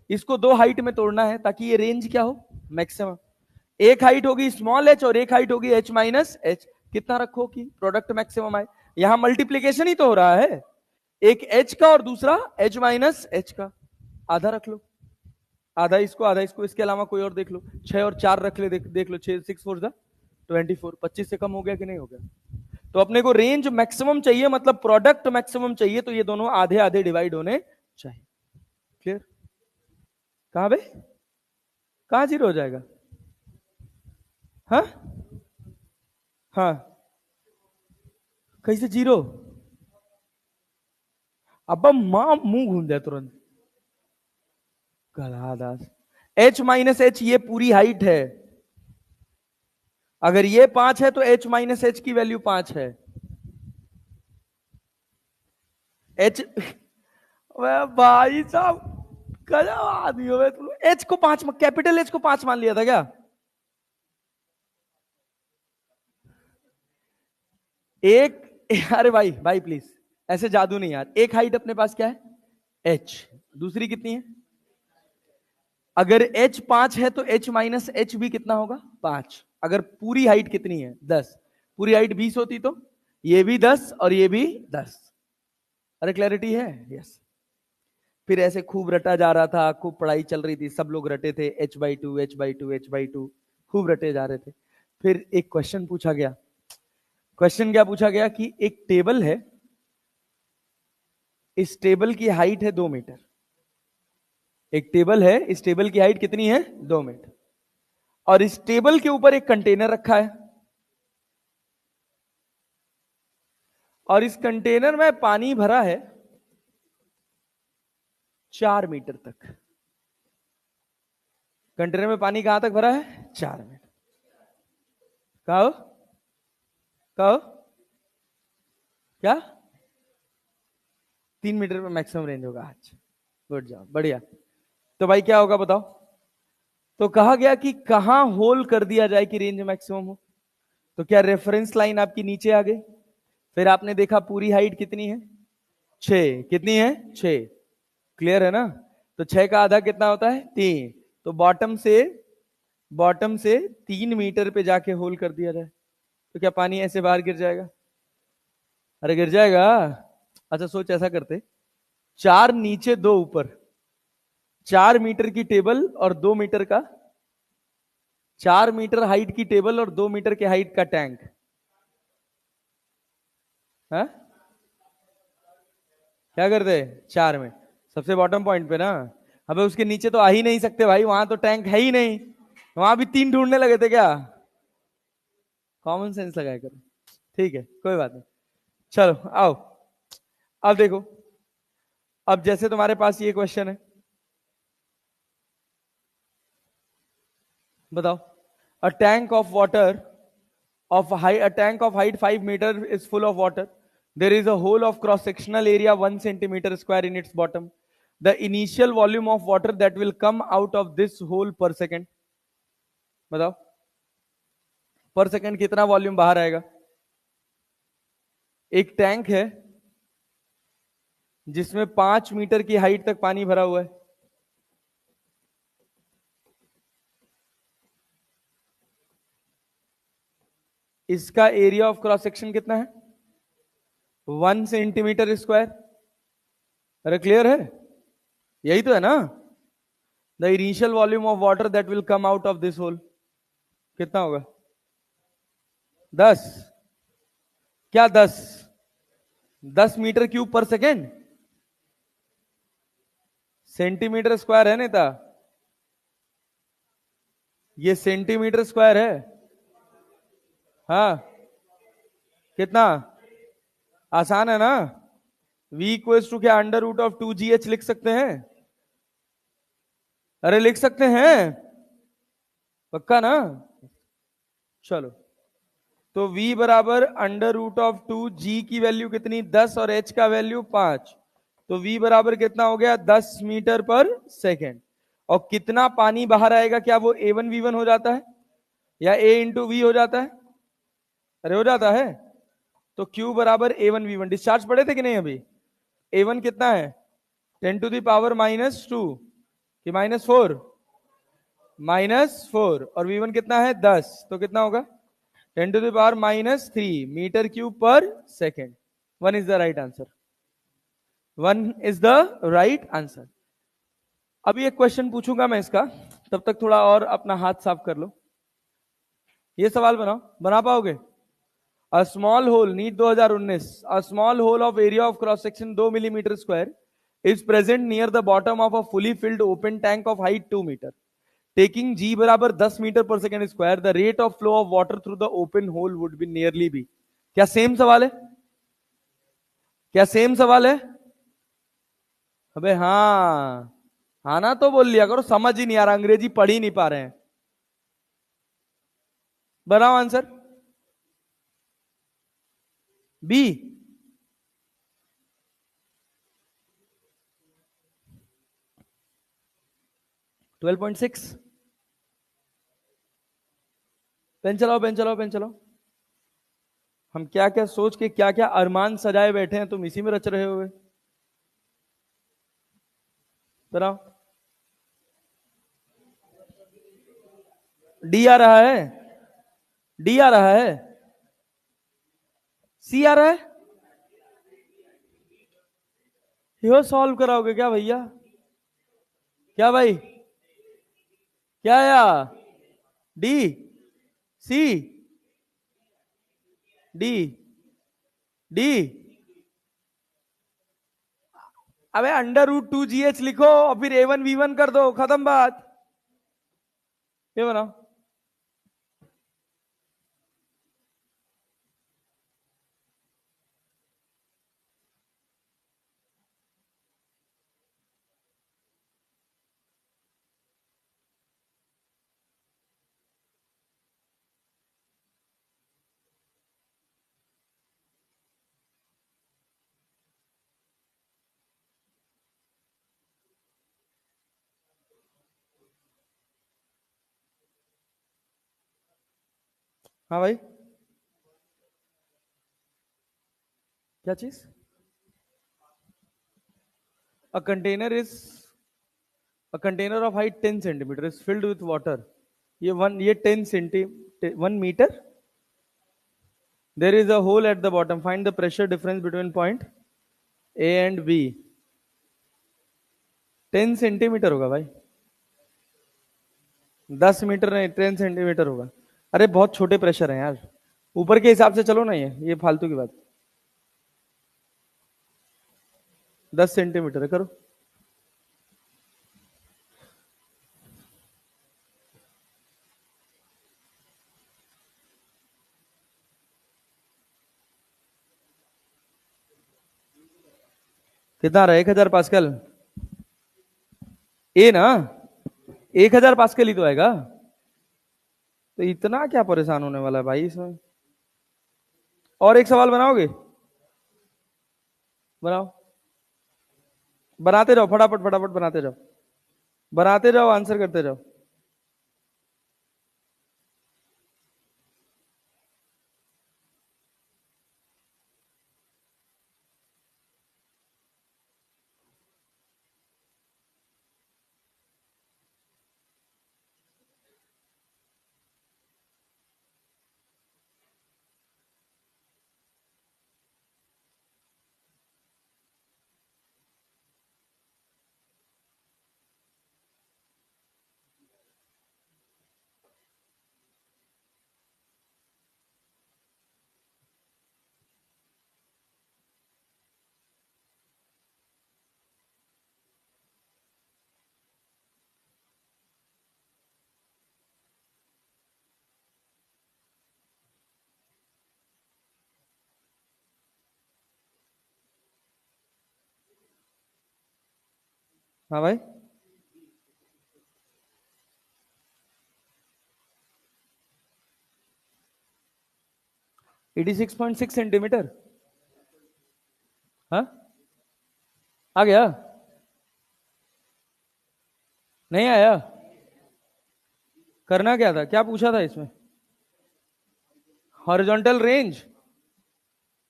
इसको दो हाइट में तोड़ना है ताकि ये रेंज क्या हो, मैक्सिमम। एक हाइट होगी स्मॉल एच और एक हाइट होगी एच माइनस एच। कितना रखो कि प्रोडक्ट मैक्सिमम आए। यहां मल्टीप्लीकेशन ही तो हो रहा है, एक एच का और दूसरा एच माइनस एच का। आधा रख लो, आधा इसको, इसके अलावा कोई और देख लो। 6 और 4 रख ले, देख लो 6 6 4 24। 25 से कम हो गया कि नहीं हो गया। तो अपने को रेंज मैक्सिमम चाहिए, मतलब प्रोडक्ट मैक्सिमम चाहिए, तो ये दोनों आधे आधे डिवाइड होने चाहिए। क्लियर? कहां पे, कहां जीरो हो जाएगा? हाँ हाँ, कैसे जीरो? अब मां मुंह घूम जाए तुरंत। गलादास, एच माइनस एच ये पूरी हाइट है। अगर ये 5 है तो एच माइनस एच की वैल्यू 5 है। एच भाई साहब गजब आदमी हो तुम। एच को 5, कैपिटल एच को 5 मान लिया था क्या? एक अरे भाई भाई प्लीज, ऐसे जादू नहीं यार। एक हाइट अपने पास क्या है, एच। दूसरी कितनी है? अगर एच 5 है तो एच माइनस एच भी कितना होगा, 5। अगर पूरी हाइट कितनी है, 10, पूरी हाइट 20 होती तो ये भी 10 और ये भी 10। अरे क्लैरिटी है? यस। फिर ऐसे खूब रटा जा रहा था, खूब पढ़ाई चल रही थी, सब लोग रटे थे h/2 h/2 h/2, खूब रटे जा रहे थे। फिर एक क्वेश्चन पूछा गया। क्वेश्चन क्या पूछा गया कि एक टेबल है, इस टेबल की हाइट है 2 मीटर। एक टेबल है, इस टेबल की हाइट कितनी है, 2 मीटर। और इस टेबल के ऊपर एक कंटेनर रखा है, और इस कंटेनर में पानी भरा है 4 मीटर तक। कंटेनर में पानी कहां तक भरा है, 4 मीटर। कहो कहो क्या, 3 मीटर पे मैक्सिमम रेंज होगा आज। गुड जॉब, बढ़िया। तो भाई क्या होगा बताओ? तो कहा गया कि कहां होल कर दिया जाए कि रेंज मैक्सिमम हो। तो क्या रेफरेंस लाइन आपकी नीचे आ गई? फिर आपने देखा पूरी हाइट कितनी है, 6। कितनी है, 6। क्लियर है ना? तो 6 का आधा कितना होता है, 3। तो बॉटम से 3 मीटर पे जाके होल कर दिया जाए, तो क्या पानी ऐसे बाहर गिर जाएगा? अरे गिर जाएगा। अच्छा सोच, ऐसा करते, 4 नीचे 2 ऊपर, 4 मीटर की टेबल और 2 मीटर का, 4 मीटर हाइट की टेबल और 2 मीटर के हाइट का टैंक। हाँ क्या करते, 4 में सबसे बॉटम पॉइंट पे ना। अबे उसके नीचे तो आ ही नहीं सकते भाई, वहां तो टैंक है ही नहीं। वहां भी 3 ढूंढने लगे थे क्या? कॉमन सेंस लगाया करो। ठीक है कोई बात नहीं। चलो आओ, अब देखो। अब जैसे तुम्हारे पास ये क्वेश्चन है, बताओ। A tank of water of height, a tank of height 5 meter is full of water. There is a hole of cross sectional area 1 centimeter square in its bottom. The initial volume of water that will come out of this hole per second, बताओ पर second कितना volume बाहर आएगा। एक tank है जिसमें 5 metre की height तक पानी भरा हुआ है। इसका एरिया ऑफ क्रॉस सेक्शन कितना है, 1 सेंटीमीटर स्क्वायर। अरे क्लियर है? यही तो है ना। The initial volume of water that will come out of this hole कितना होगा, 10। क्या 10? 10 metre cube per second. Centimetre square है नेता, ये सेंटीमीटर स्क्वायर है। हाँ कितना आसान है ना। v इक्वल्स टू क्या, √2gh लिख सकते हैं। अरे लिख सकते हैं, पक्का ना। चलो, तो v बराबर √2g की वैल्यू कितनी, 10 और h का वैल्यू 5। तो v बराबर कितना हो गया, 10 मीटर पर सेकेंड। और कितना पानी बाहर आएगा, क्या वो a1 v1 हो जाता है या a इंटू वी हो जाता है? अरे हो जाता है। तो q बराबर a1 v1। डिस्चार्ज पढ़े थे कि नहीं अभी? a1 कितना है, 10⁻⁻²। कि -4? -4 और V1 कितना है 10, तो कितना होगा 10⁻³ metre cube per second. 1 is the right answer. 1 is the right answer. अभी एक क्वेश्चन पूछूंगा मैं इसका, तब तक थोड़ा और अपना हाथ साफ कर लो। ये सवाल बनाओ, बना पाओगे? A small hole, NEET 2019, a small hole of area of cross section 2 millimetre square is present near the bottom of a fully filled open tank of height 2 meter. Taking g बराबर 10 मीटर पर second square, the rate of flow of water through the open hole would be nearly be. क्या same सवाल है? क्या same सवाल है? अबे हाँ, हाँ ना तो बोल लिया करो, समझ ही नहीं आ रहा, अंग्रेजी पढ़ ही नहीं पा रहे हैं। बनाओ आंसर। बी। 12.6। पेन चलाओ, पेन चलाओ, पेन चलाओ। हम क्या क्या सोच के क्या क्या अरमान सजाए बैठे हैं, तुम इसी में रच रहे हो। बनाओ। डी आ रहा है, डी आ रहा है, सी आ रहा है। यो सॉल्व कराओगे क्या भैया? क्या भाई? क्या या? डी, सी, डी, डी। अबे √2GH लिखो और फिर A1V1 कर दो, खत्म बात। ये बनाओ। हाँ भाई, क्या चीज? A container is a container of height 10 centimeter is filled with water. ये 10 centimetre 1 metre. There is a hole at the bottom. Find the pressure difference between point A and B. 10 centimetre होगा भाई, 10 metre नहीं, 10 centimetre होगा। अरे बहुत छोटे pressure है यार, ऊपर के हिसाब से चलो ना, ये फालतू की बात। 10 सेंटीमीटर है, करो। कितना रहा? 1000 पास्कल। ए ना, 1000 पास्कल ही तो आएगा, तो इतना क्या परेशान होने वाला है भाई इसमें। और एक सवाल बनाओगे? बनाओ, बनाते जाओ, फटाफट फटाफट बनाते जाओ, बनाते जाओ, आंसर करते जाओ। हाँ भाई, 86.6 सेंटीमीटर। हाँ, आ गया? नहीं आया? करना क्या था, क्या पूछा था इसमें? हॉरिजॉन्टल रेंज,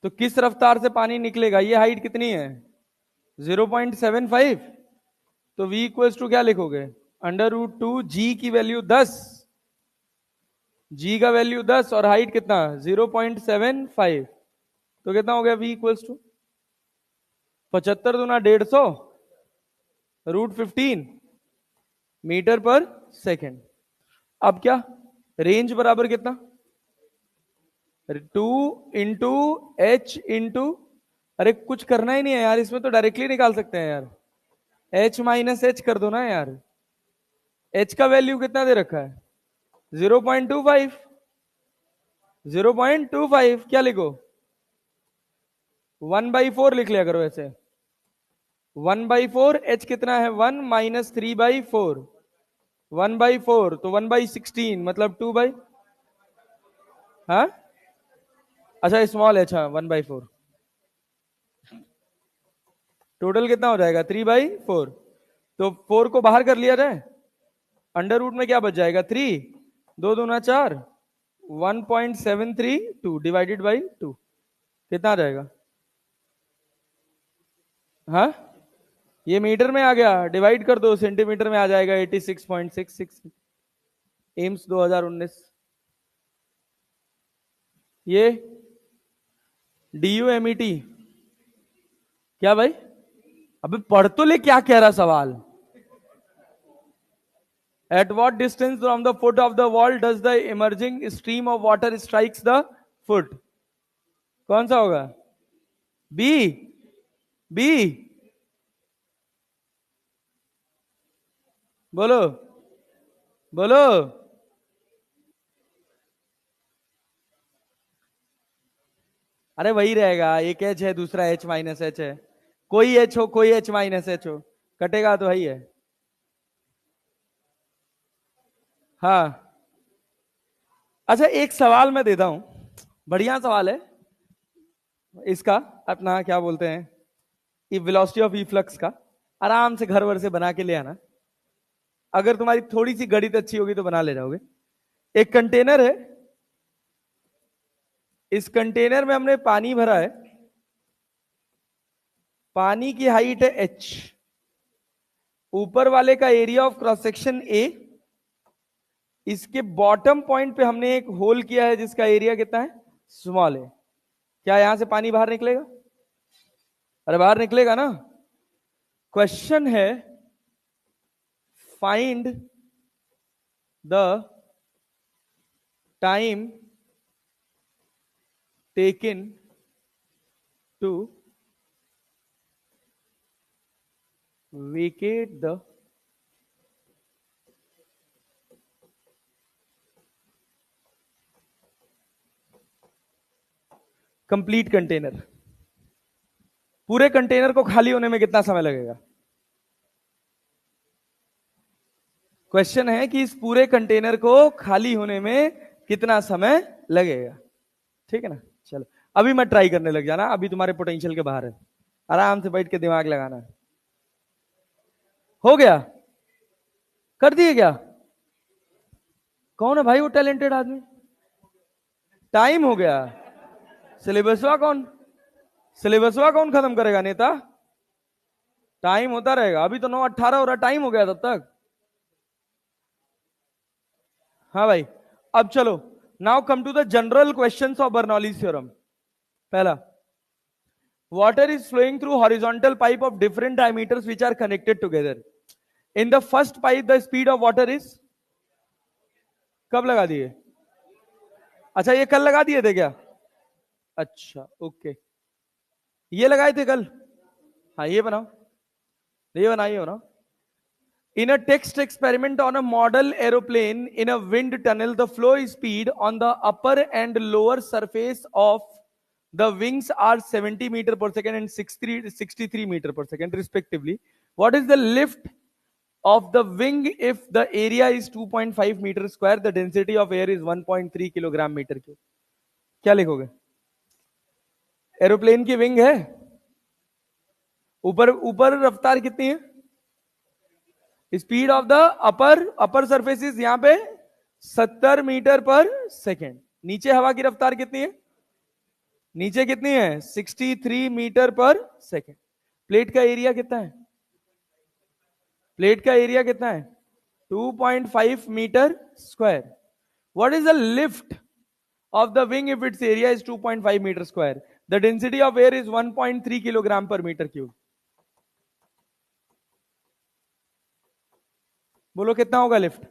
तो किस रफ्तार से पानी निकलेगा? ये हाइट कितनी है? 0.75। तो v इक्वल्स टू क्या लिखोगे, √2 g की वैल्यू 10, g का वैल्यू 10 और हाइट कितना 0.75, तो कितना हो गया v इक्वल्स टू 75 दूना 150 √15 मीटर पर सेकेंड। अब क्या, रेंज बराबर कितना 2 इंटू एच इंटू, अरे कुछ करना ही नहीं है यार, इसमें तो डायरेक्टली निकाल सकते हैं यार, h माइनस एच कर दो ना यार। h का वैल्यू कितना दे रखा है 0.25, 0.25 क्या लिखो 1/4 लिख लिया करो ऐसे, 1/4 h कितना है 1 माइनस 3/4, 1/4 तो 1/16 मतलब 2 हाँ अच्छा स्मॉल h, हाँ 1/4, टोटल कितना हो जाएगा 3/4, तो 4 को बाहर कर लिया जाए, अंडर रूट में क्या बच जाएगा 3, 2 दूना 4, 1.732 डिवाइडेड बाई 2 कितना आ जाएगा, हाँ ये मीटर में आ गया, डिवाइड कर दो सेंटीमीटर में आ जाएगा 86.66, एम्स 2019। ये DUMET क्या भाई, अबे पढ़ तो ले क्या कह रहा सवाल, at what distance from the foot of the wall does the emerging stream of water strikes the foot, कौन सा होगा बी, बी बोलो बोलो, अरे वही रहेगा, एक एच है दूसरा एच माइनस एच है, कोई एच हो कोई एच माइनस एच हो, कटेगा तो वही है। हाँ अच्छा एक सवाल मैं देता हूं, बढ़िया सवाल है इसका, अपना क्या बोलते हैं वेलोसिटी ऑफ इफ्लक्स का, आराम से घर वर से बना के ले आना, अगर तुम्हारी थोड़ी सी गणित अच्छी होगी तो बना ले जाओगे। एक कंटेनर है, इस कंटेनर में हमने पानी भरा है, पानी की हाइट है h, ऊपर वाले का area of cross section a, इसके बॉटम पॉइंट पे हमने एक होल किया है जिसका एरिया कितना है स्मॉल है, क्या यहां से पानी बाहर निकलेगा, अरे बाहर निकलेगा ना। क्वेश्चन है find the time taken to vacate the complete container, पूरे कंटेनर को खाली होने में कितना समय लगेगा। क्वेश्चन है कि इस पूरे कंटेनर को खाली होने में कितना समय लगेगा, ठीक है ना। चलो अभी मैं ट्राई करने लग जाना, अभी तुम्हारे पोटेंशियल के बाहर है, आराम से बैठ के दिमाग लगाना। हो गया, कर दिए क्या, कौन है भाई वो टैलेंटेड आदमी, टाइम हो गया, सिलेबसवा कौन, सिलेबसवा कौन खत्म करेगा नेता, टाइम होता रहेगा, अभी तो 9:18 हो रहा, टाइम हो गया तब तक। हाँ भाई अब चलो, now come to the general questions of Bernoulli's theorem. पहला, water is flowing through horizontal pipe of different diameters which are connected together. In the first pipe the speed of water is, कब लगा दिए, अच्छा ये कल लगा दिए थे क्या, अच्छा ओके, ये लगाए थे कल, हाँ ये बनाओ, ये बनाओ, ये बनाओ। In a test experiment on a model aeroplane in a wind tunnel, the flow speed on the upper and lower surface of the wings are 70 meter per second and 63 meter per second respectively. What is the lift of the wing if the area is 2.5 meter square, the density of air is 1.3 kilogram meter cube? क्या लिखोगे, aeroplane की wing है, ऊपर ऊपर रफ्तार कितनी है, speed of the upper surfaces यहां पे 70 मीटर पर सेकेंड, नीचे हवा की रफ्तार कितनी है, नीचे कितनी है 63 मीटर पर सेकेंड, प्लेट का एरिया कितना है प्लेट का एरिया कितना है? 2.5 metre square. What is the lift of the wing if its area is 2.5 meter square? The density of air is 1.3 kilogram per meter cube. बोलो कितना होगा लिफ्ट?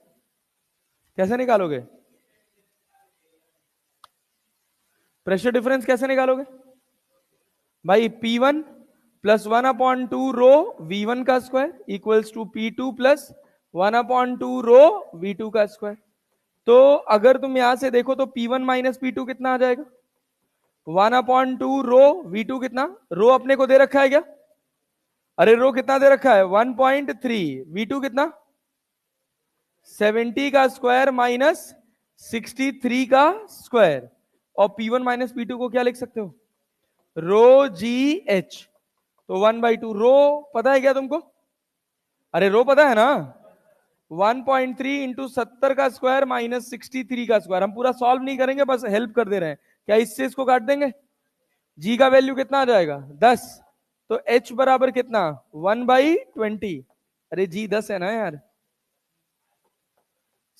कैसे निकालोगे? प्रेशर डिफरेंस कैसे निकालोगे भाई? P1 प्लस 1/2 रो V1 का square equals to P2 plus 1/2 rho V2 का स्क्वायर. तो अगर तुम यहां से देखो तो P1 माइनस P2 कितना आ जाएगा? 1/2 रो V2 कितना? रो अपने को दे रखा है क्या? अरे रो कितना दे रखा है? 1.3. V2 कितना? 70 का स्क्वायर माइनस 63 का स्क्वायर. और P1 माइनस P2 को क्या लिख सकते हो? रो जी एच. तो 1/2 रो पता है क्या तुमको? अरे रो पता है ना? 1.3 इंटू 70 का स्क्वायर माइनस 63 का स्क्वायर. हम पूरा सॉल्व नहीं करेंगे, बस हेल्प कर दे रहे हैं. क्या इससे इसको काट देंगे? जी का वैल्यू कितना आ जाएगा? 10. तो H बराबर कितना? 1/20. अरे जी 10 है ना यार.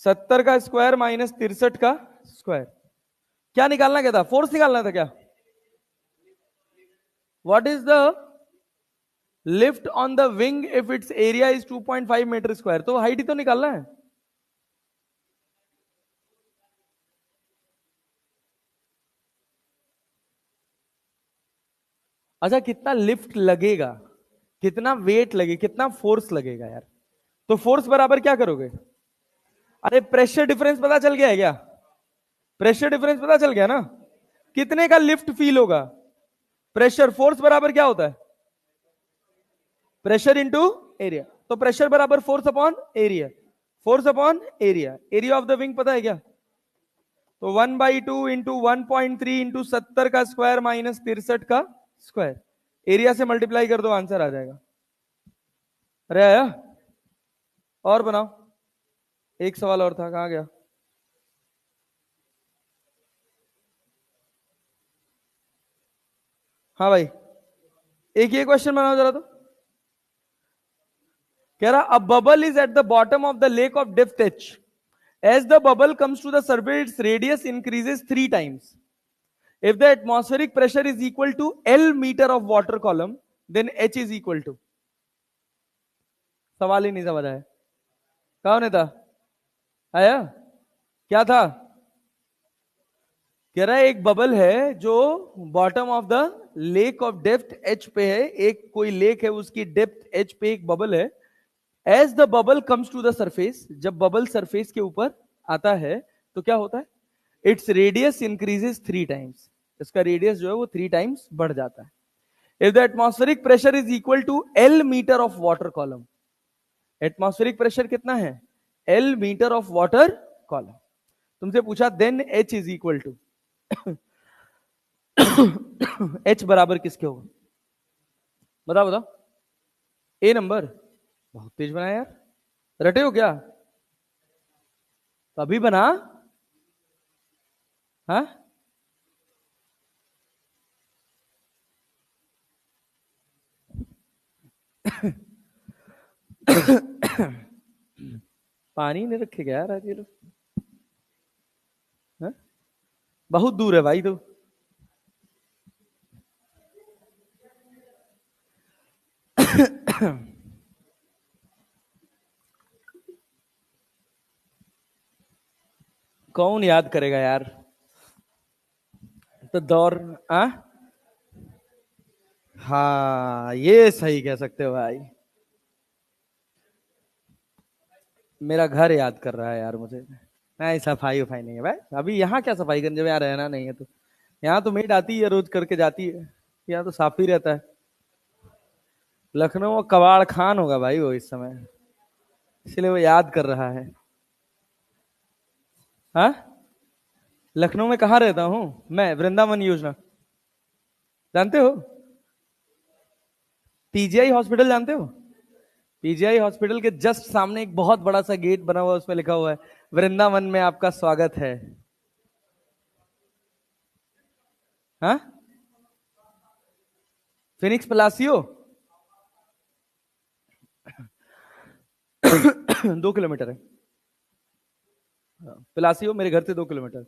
70 का स्क्वायर माइनस 63 का स्क्वायर. क्या निकालना क्या था? फोर्स निकालना था क्या? What is the lift on the wing if its area is 2.5 metre square? तो हाइट ही तो निकालना है. अच्छा कितना लिफ्ट लगेगा, कितना वेट लगेगा, कितना फोर्स लगेगा यार? तो फोर्स बराबर क्या करोगे? अरे प्रेशर डिफरेंस पता चल गया है क्या? प्रेशर डिफरेंस पता चल गया ना? कितने का लिफ्ट फील होगा? प्रेशर फोर्स बराबर क्या होता है? Pressure into area. तो प्रेशर बराबर force upon area. Force upon area. Area of the wing पता है क्या? तो 1/2 इंटू 1.3 इंटू 70 का स्क्वायर माइनस 63 का स्क्वायर. एरिया से मल्टीप्लाई कर दो, आंसर आ जाएगा. अरे आया? और बनाओ. एक सवाल और था, कहां गया? हाँ भाई, एक ये क्वेश्चन बनाओ जरा. तो कह रहा a bubble is at the bottom of the lake of depth H. As the bubble comes to the surface its radius increases 3 times. If the atmospheric pressure is equal to L meter of water column, then H is equal to. सवाल ही नहीं समझ आया. कौन है था? आया? क्या था? कह रहा है एक बबल है जो bottom of the lake of depth H पे है. एक कोई लेक है, उसकी डेप्थ एच पे एक बबल है. As the bubble comes to the surface, जब बबल सरफेस के ऊपर आता है तो क्या होता है? Its radius increases 3 times. इसका रेडियस जो है वो 3 टाइम्स बढ़ जाता है. If the atmospheric pressure is equal to L metre of water column. Atmospheric pressure कितना है? L metre of water column. तुमसे पूछा then H is equal to. H बराबर किसके होगा? बताओ बताओ. ए नंबर. बहुत तेज बनाया यार. रटे हो क्या? तो अभी बना. हाँ पानी नहीं रखेगा यार आज ये लोग. हाँ? बहुत दूर है भाई. तो कौन याद करेगा यार? तो दौर. हाँ ये सही कह सकते हो भाई. मेरा घर याद कर रहा है यार मुझे. नहीं सफाई वफाई नहीं है भाई. अभी यहाँ क्या सफाई करने, जब यहाँ रहना नहीं है तो. यहाँ तो मेड आती है, रोज करके जाती है. यहाँ तो साफ ही रहता है. लखनऊ में कबाड़ खान होगा भाई वो इस समय, इसलिए वो याद कर रहा है. हाँ लखनऊ में कहाँ रहता हूँ मैं? वृंदावन योजना जानते हो? पीजीआई हॉस्पिटल जानते हो? पीजीआई हॉस्पिटल के जस्ट सामने एक बहुत बड़ा सा गेट बना हुआ है, उसमें लिखा हुआ है वृंदावन में आपका स्वागत है. हाँ फिनिक्स पलासियो. 2 किलोमीटर है। पिलासी हो, मेरे घर से 2 किलोमीटर।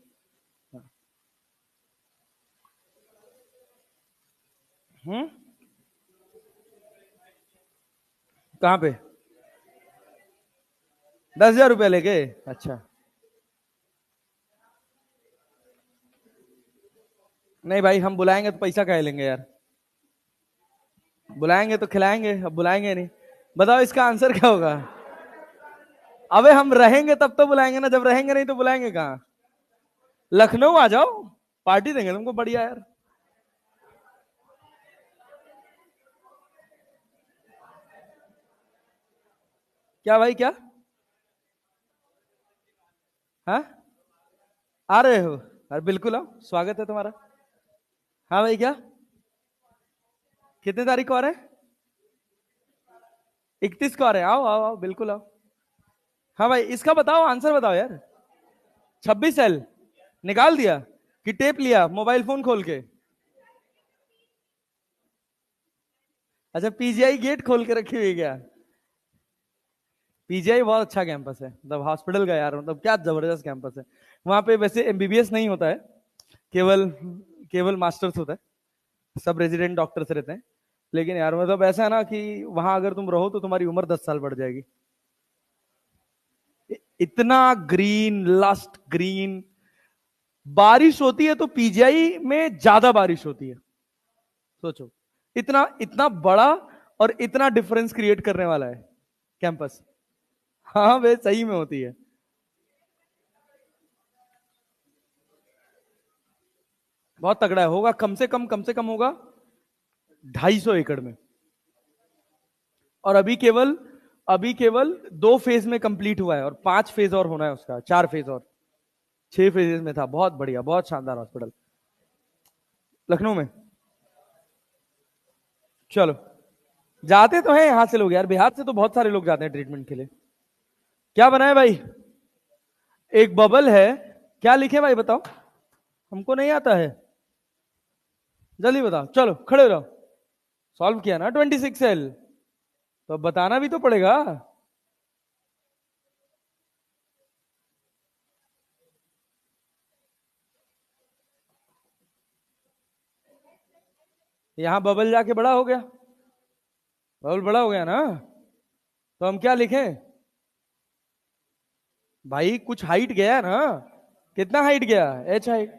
कहाँ पे? 10,000 रुपया लेके? अच्छा, नहीं भाई, हम बुलाएंगे तो पैसा काहे लेंगे यार? बुलाएंगे तो खिलाएंगे, अब बुलाएंगे नहीं। बताओ इसका आंसर क्या होगा? अबे हम रहेंगे तब तो बुलाएंगे ना, जब रहेंगे नहीं तो बुलाएंगे कहाँ? लखनऊ आ जाओ, पार्टी देंगे तुमको बढ़िया यार। क्या भाई, क्या? हाँ, आ रहे हो? अरे बिल्कुल आओ, स्वागत है तुम्हारा। हाँ भाई, क्या? कितने तारीख को आ रहे हैं? 31 को आ रहे हैं, आओ आओ आओ, बिल्कुल आओ। हाँ भाई, इसका बताओ, आंसर बताओ यार। 26 एल निकाल दिया कि टेप लिया मोबाइल फोन खोल के? अच्छा, पीजीआई गेट खोल के रखी हुई है क्या? पीजीआई बहुत अच्छा कैंपस है, मतलब हॉस्पिटल का यार, मतलब क्या जबरदस्त कैंपस है। वहां पे वैसे एमबीबीएस नहीं होता है, केवल केवल मास्टर्स होता है, सब रेजिडेंट डॉक्टर्स रहते हैं। लेकिन यार मतलब ऐसा है ना कि वहां अगर तुम रहो तो तुम्हारी उम्र 10 साल बढ़ जाएगी। इतना ग्रीन, लस्ट ग्रीन। बारिश होती है तो पीजीआई में ज्यादा बारिश होती है। सोचो, इतना इतना बड़ा और इतना डिफरेंस क्रिएट करने वाला है कैंपस। हाँ वे सही में होती है। बहुत तगड़ा है, होगा कम से कम होगा 250 एकड़ में। और अभी केवल 2 फेज में कंप्लीट हुआ है, और 5 फेज और होना है उसका, 4 फेज और। 6 फेजेस में था। बहुत बढ़िया, बहुत शानदार हॉस्पिटल लखनऊ में। चलो, जाते तो हैं यहां से लोग यार, बिहार से तो बहुत सारे लोग जाते हैं ट्रीटमेंट के लिए। क्या बनाए भाई? एक बबल है। क्या लिखे भाई बताओ? हमको नहीं आता है, जल्दी बताओ, चलो खड़े रहो। सॉल्व किया ना 26 एल, तो अब बताना भी तो पड़ेगा। यहां बबल जाके बड़ा हो गया, बबल बड़ा हो गया ना, तो हम क्या लिखें? भाई कुछ हाइट गया ना। कितना हाइट गया? H height.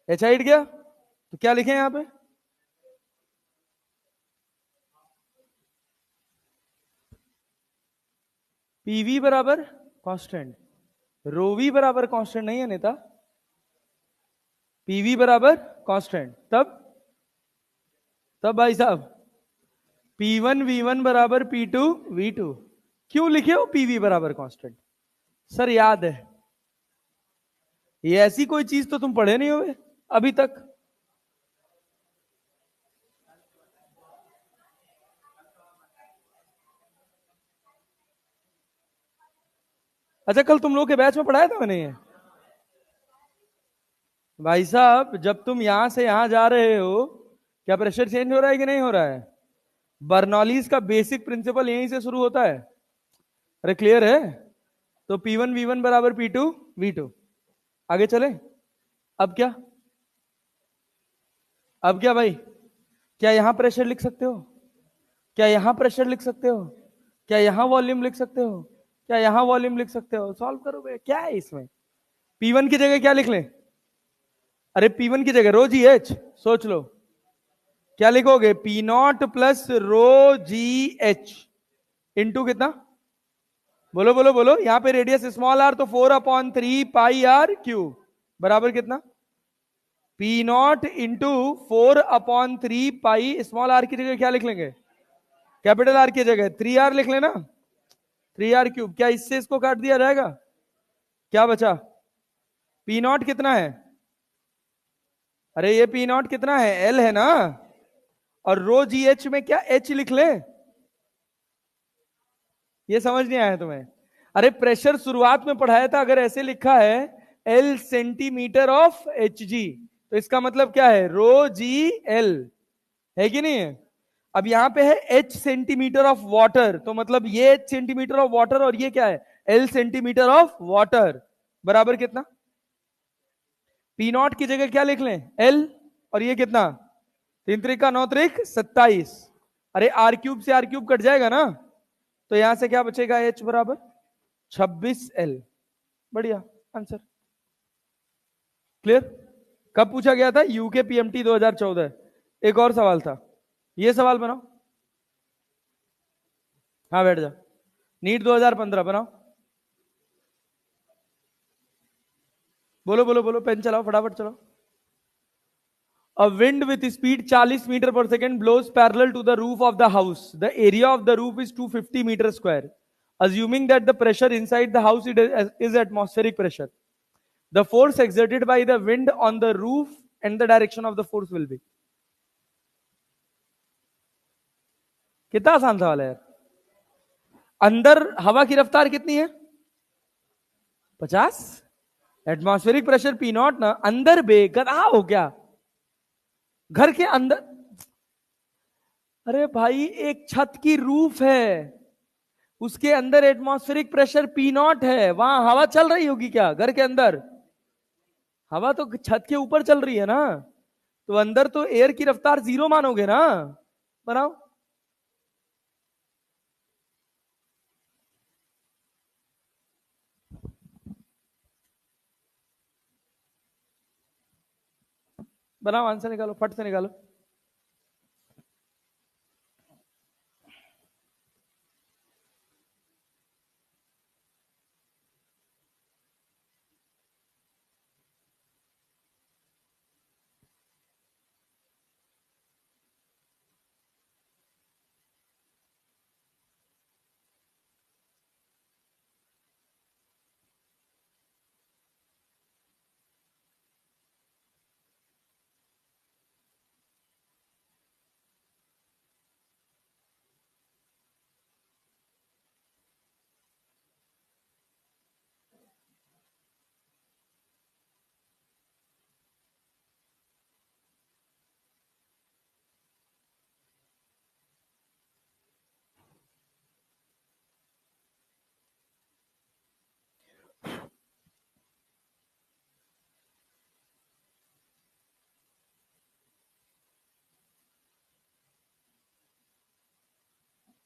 एच हाइट गया, तो क्या लिखें यहां पे? पीवी बराबर कांस्टेंट, रोवी बराबर कांस्टेंट नहीं है नेता। पीवी बराबर कांस्टेंट, तब तब भाई साहब P1 V1 बराबर P2 V2। क्यों लिखे हो पीवी बराबर कांस्टेंट? सर याद है, ये ऐसी कोई चीज तो तुम पढ़े नहीं होगे अभी तक। अच्छा, कल तुम लोग के बैच में पढ़ाया था मैंने ये? भाई साहब, जब तुम यहां से यहां जा रहे हो, क्या प्रेशर चेंज हो रहा है कि नहीं हो रहा है? बर्नौलीज का बेसिक प्रिंसिपल यहीं से शुरू होता है। अरे क्लियर है? तो P1 V1 बराबर P2 V2। आगे चले? अब क्या? अब क्या भाई? क्या यहां प्रेशर लिख सकते हो? क्या यहां प्रेशर लिख सकते हो? क्या यहां वॉल्यूम लिख सकते हो? क्या यहां वॉल्यूम लिख सकते हो? सॉल्व करो बे, क्या है इसमें? P1 की जगह क्या लिख लें? अरे P1 की जगह रो जी एच, सोच लो क्या लिखोगे? P0 प्लस रो जी एच इंटू कितना? बोलो बोलो बोलो, यहां पे रेडियस स्मॉल आर तो 4/3 पाई r क्यूब बराबर कितना? P0 into 4/3 pi small are की जगह क्या लिख लेंगे? कैपिटल आर की जगह 3r लिख लेना। 3r cube. क्या इससे इसको काट दिया जाएगा? क्या बचा? P0 कितना है? अरे ये P0 कितना है? L है ना। और रो जी एच में क्या H लिख ले? ये समझ नहीं आया तुम्हें? अरे प्रेशर शुरुआत में पढ़ाया था, अगर ऐसे लिखा है L centimetre of H G, तो इसका मतलब क्या है? रो जी एल, है कि नहीं है? अब यहां पे है h सेंटीमीटर ऑफ वाटर, तो मतलब ये h सेंटीमीटर ऑफ वाटर और ये क्या है l सेंटीमीटर ऑफ वाटर, बराबर कितना, पी नॉट की जगह क्या लिख लें l, और ये कितना 3 त्रिका 9 त्रिक 27, अरे आर क्यूब से आर क्यूब कट जाएगा ना, तो यहां से क्या बचेगा h बराबर 26l। बढ़िया आंसर, क्लियर। कब पूछा गया था, यूके पीएमटी 2014। एक और सवाल था, ये सवाल बनाओ, हाँ बैठ जा, नीट 2015 बनाओ, बोलो बोलो बोलो, पेन चलाओ फटाफट चलाओ। A wind with speed 40 meter per second blows parallel to the roof of the house. The area of the roof is 250 meters square. Assuming that the pressure inside the house is atmospheric pressure, the force exerted by the wind on the roof and the direction of the force will be. कितना आसान सवाल है यार। अंदर हवा की रफ्तार कितनी है 50, एटमॉस्फेरिक प्रेशर पी नॉट ना, अंदर बेगदा हो क्या, घर के अंदर, अरे भाई एक छत की रूफ है, उसके अंदर एटमॉस्फेरिक प्रेशर पी नॉट है, वहां हवा चल रही होगी क्या, घर के अंदर हवा तो छत के ऊपर चल रही है ना, तो अंदर तो एयर की रफ्तार 0 मानोगे ना। बनाओ, बनाओ आंसर निकालो, फट से निकालो।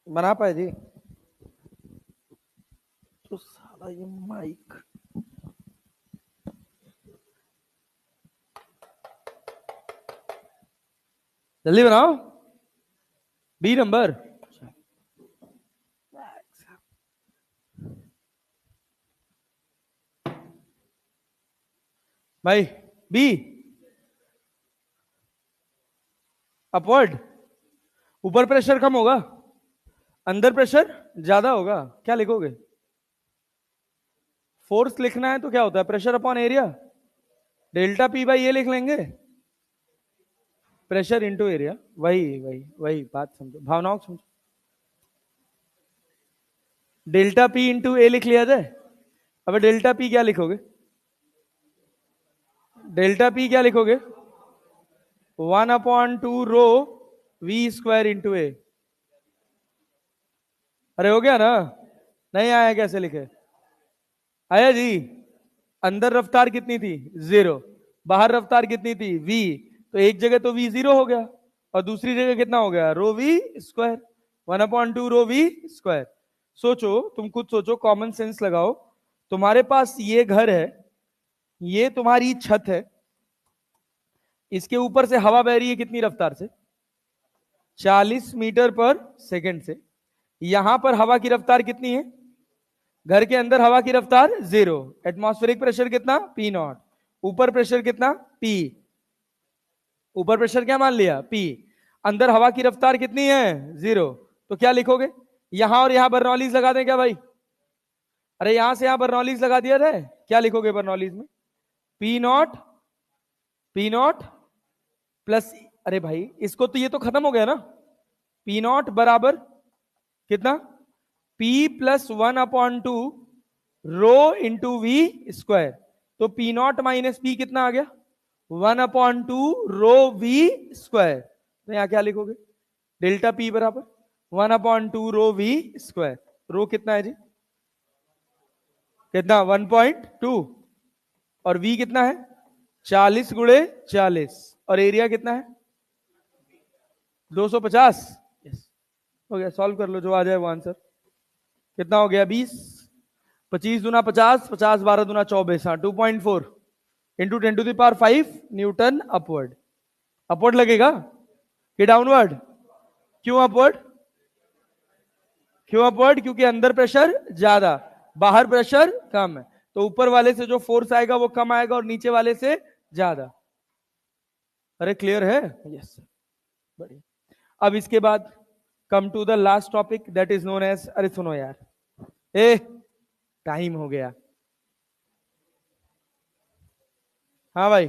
बना पाए जी, तो साला ये माइक, जल्दी बनाओ, बी नंबर, भाई बी, अपवर्ड, ऊपर प्रेशर कम होगा, अंदर प्रेशर ज्यादा होगा, क्या लिखोगे, फोर्स लिखना है तो क्या होता है pressure upon area, delta P by ये लिख लेंगे, प्रेशर इंटू एरिया, वही वही वही बात समझो, भावनाओं को समझो, डेल्टा पी इंटू ए लिख लिया जाए। अब डेल्टा पी क्या लिखोगे, डेल्टा पी क्या लिखोगे 1/2 रो वी स्क्वायर इंटू ए, अरे हो गया ना, नहीं आया कैसे लिखे, आया जी, अंदर रफ्तार कितनी थी 0, बाहर रफ्तार कितनी थी v, तो एक जगह तो v 0 हो गया और दूसरी जगह कितना हो गया rho v square, 1/2 rho v square. सोचो, तुम खुद सोचो, कॉमन सेंस लगाओ, तुम्हारे पास ये घर है, ये तुम्हारी छत है, इसके ऊपर से हवा बह रही है कितनी रफ्तार से 40 मीटर पर सेकंड से, यहां पर हवा की रफ्तार कितनी है, घर के अंदर हवा की रफ्तार 0, एटमॉस्फेरिक प्रेशर कितना पी नॉट, ऊपर प्रेशर कितना पी, ऊपर प्रेशर क्या मान लिया पी, अंदर हवा की रफ्तार कितनी है 0, तो क्या लिखोगे, यहां और यहां बर्नौलीज लगा दें क्या भाई, अरे यहां से यहां बर्नौलीज लगा दिया जाए, क्या लिखोगे बर्नौलीज में पी नॉट प्लस, अरे भाई इसको तो ये तो खत्म हो गया ना, पी नॉट बराबर कितना P plus 1/2 rho into V square, तो P नॉट माइनस पी कितना आ गया 1/2 रो वी स्क्वायर, तो यहां क्या लिखोगे डेल्टा पी बराबर 1/2 रो वी स्क्वायर। रो कितना है जी? कितना? 1.2। और वी कितना है? 40 × 40। और एरिया कितना है? 250। यस, हो गया। सॉल्व कर लो, जो आ जाए वो आंसर। कितना हो गया? 20। 25 दूना 50, 50 12 दूना 24, हाँ 2.4 इंटू 10⁵ न्यूटन अपवर्ड। अपवर्ड लगेगा कि डाउनवर्ड? क्यों अपवर्ड? क्यों अपवर्ड? क्योंकि अंदर प्रेशर ज्यादा, बाहर प्रेशर कम है, तो ऊपर वाले से जो फोर्स आएगा वो कम आएगा और नीचे वाले से ज्यादा। अरे क्लियर है? यस सर, बढ़िया। अब इसके बाद come to the last topic that is known as, अरे सुनो यार, ए टाइम हो गया। हाँ भाई,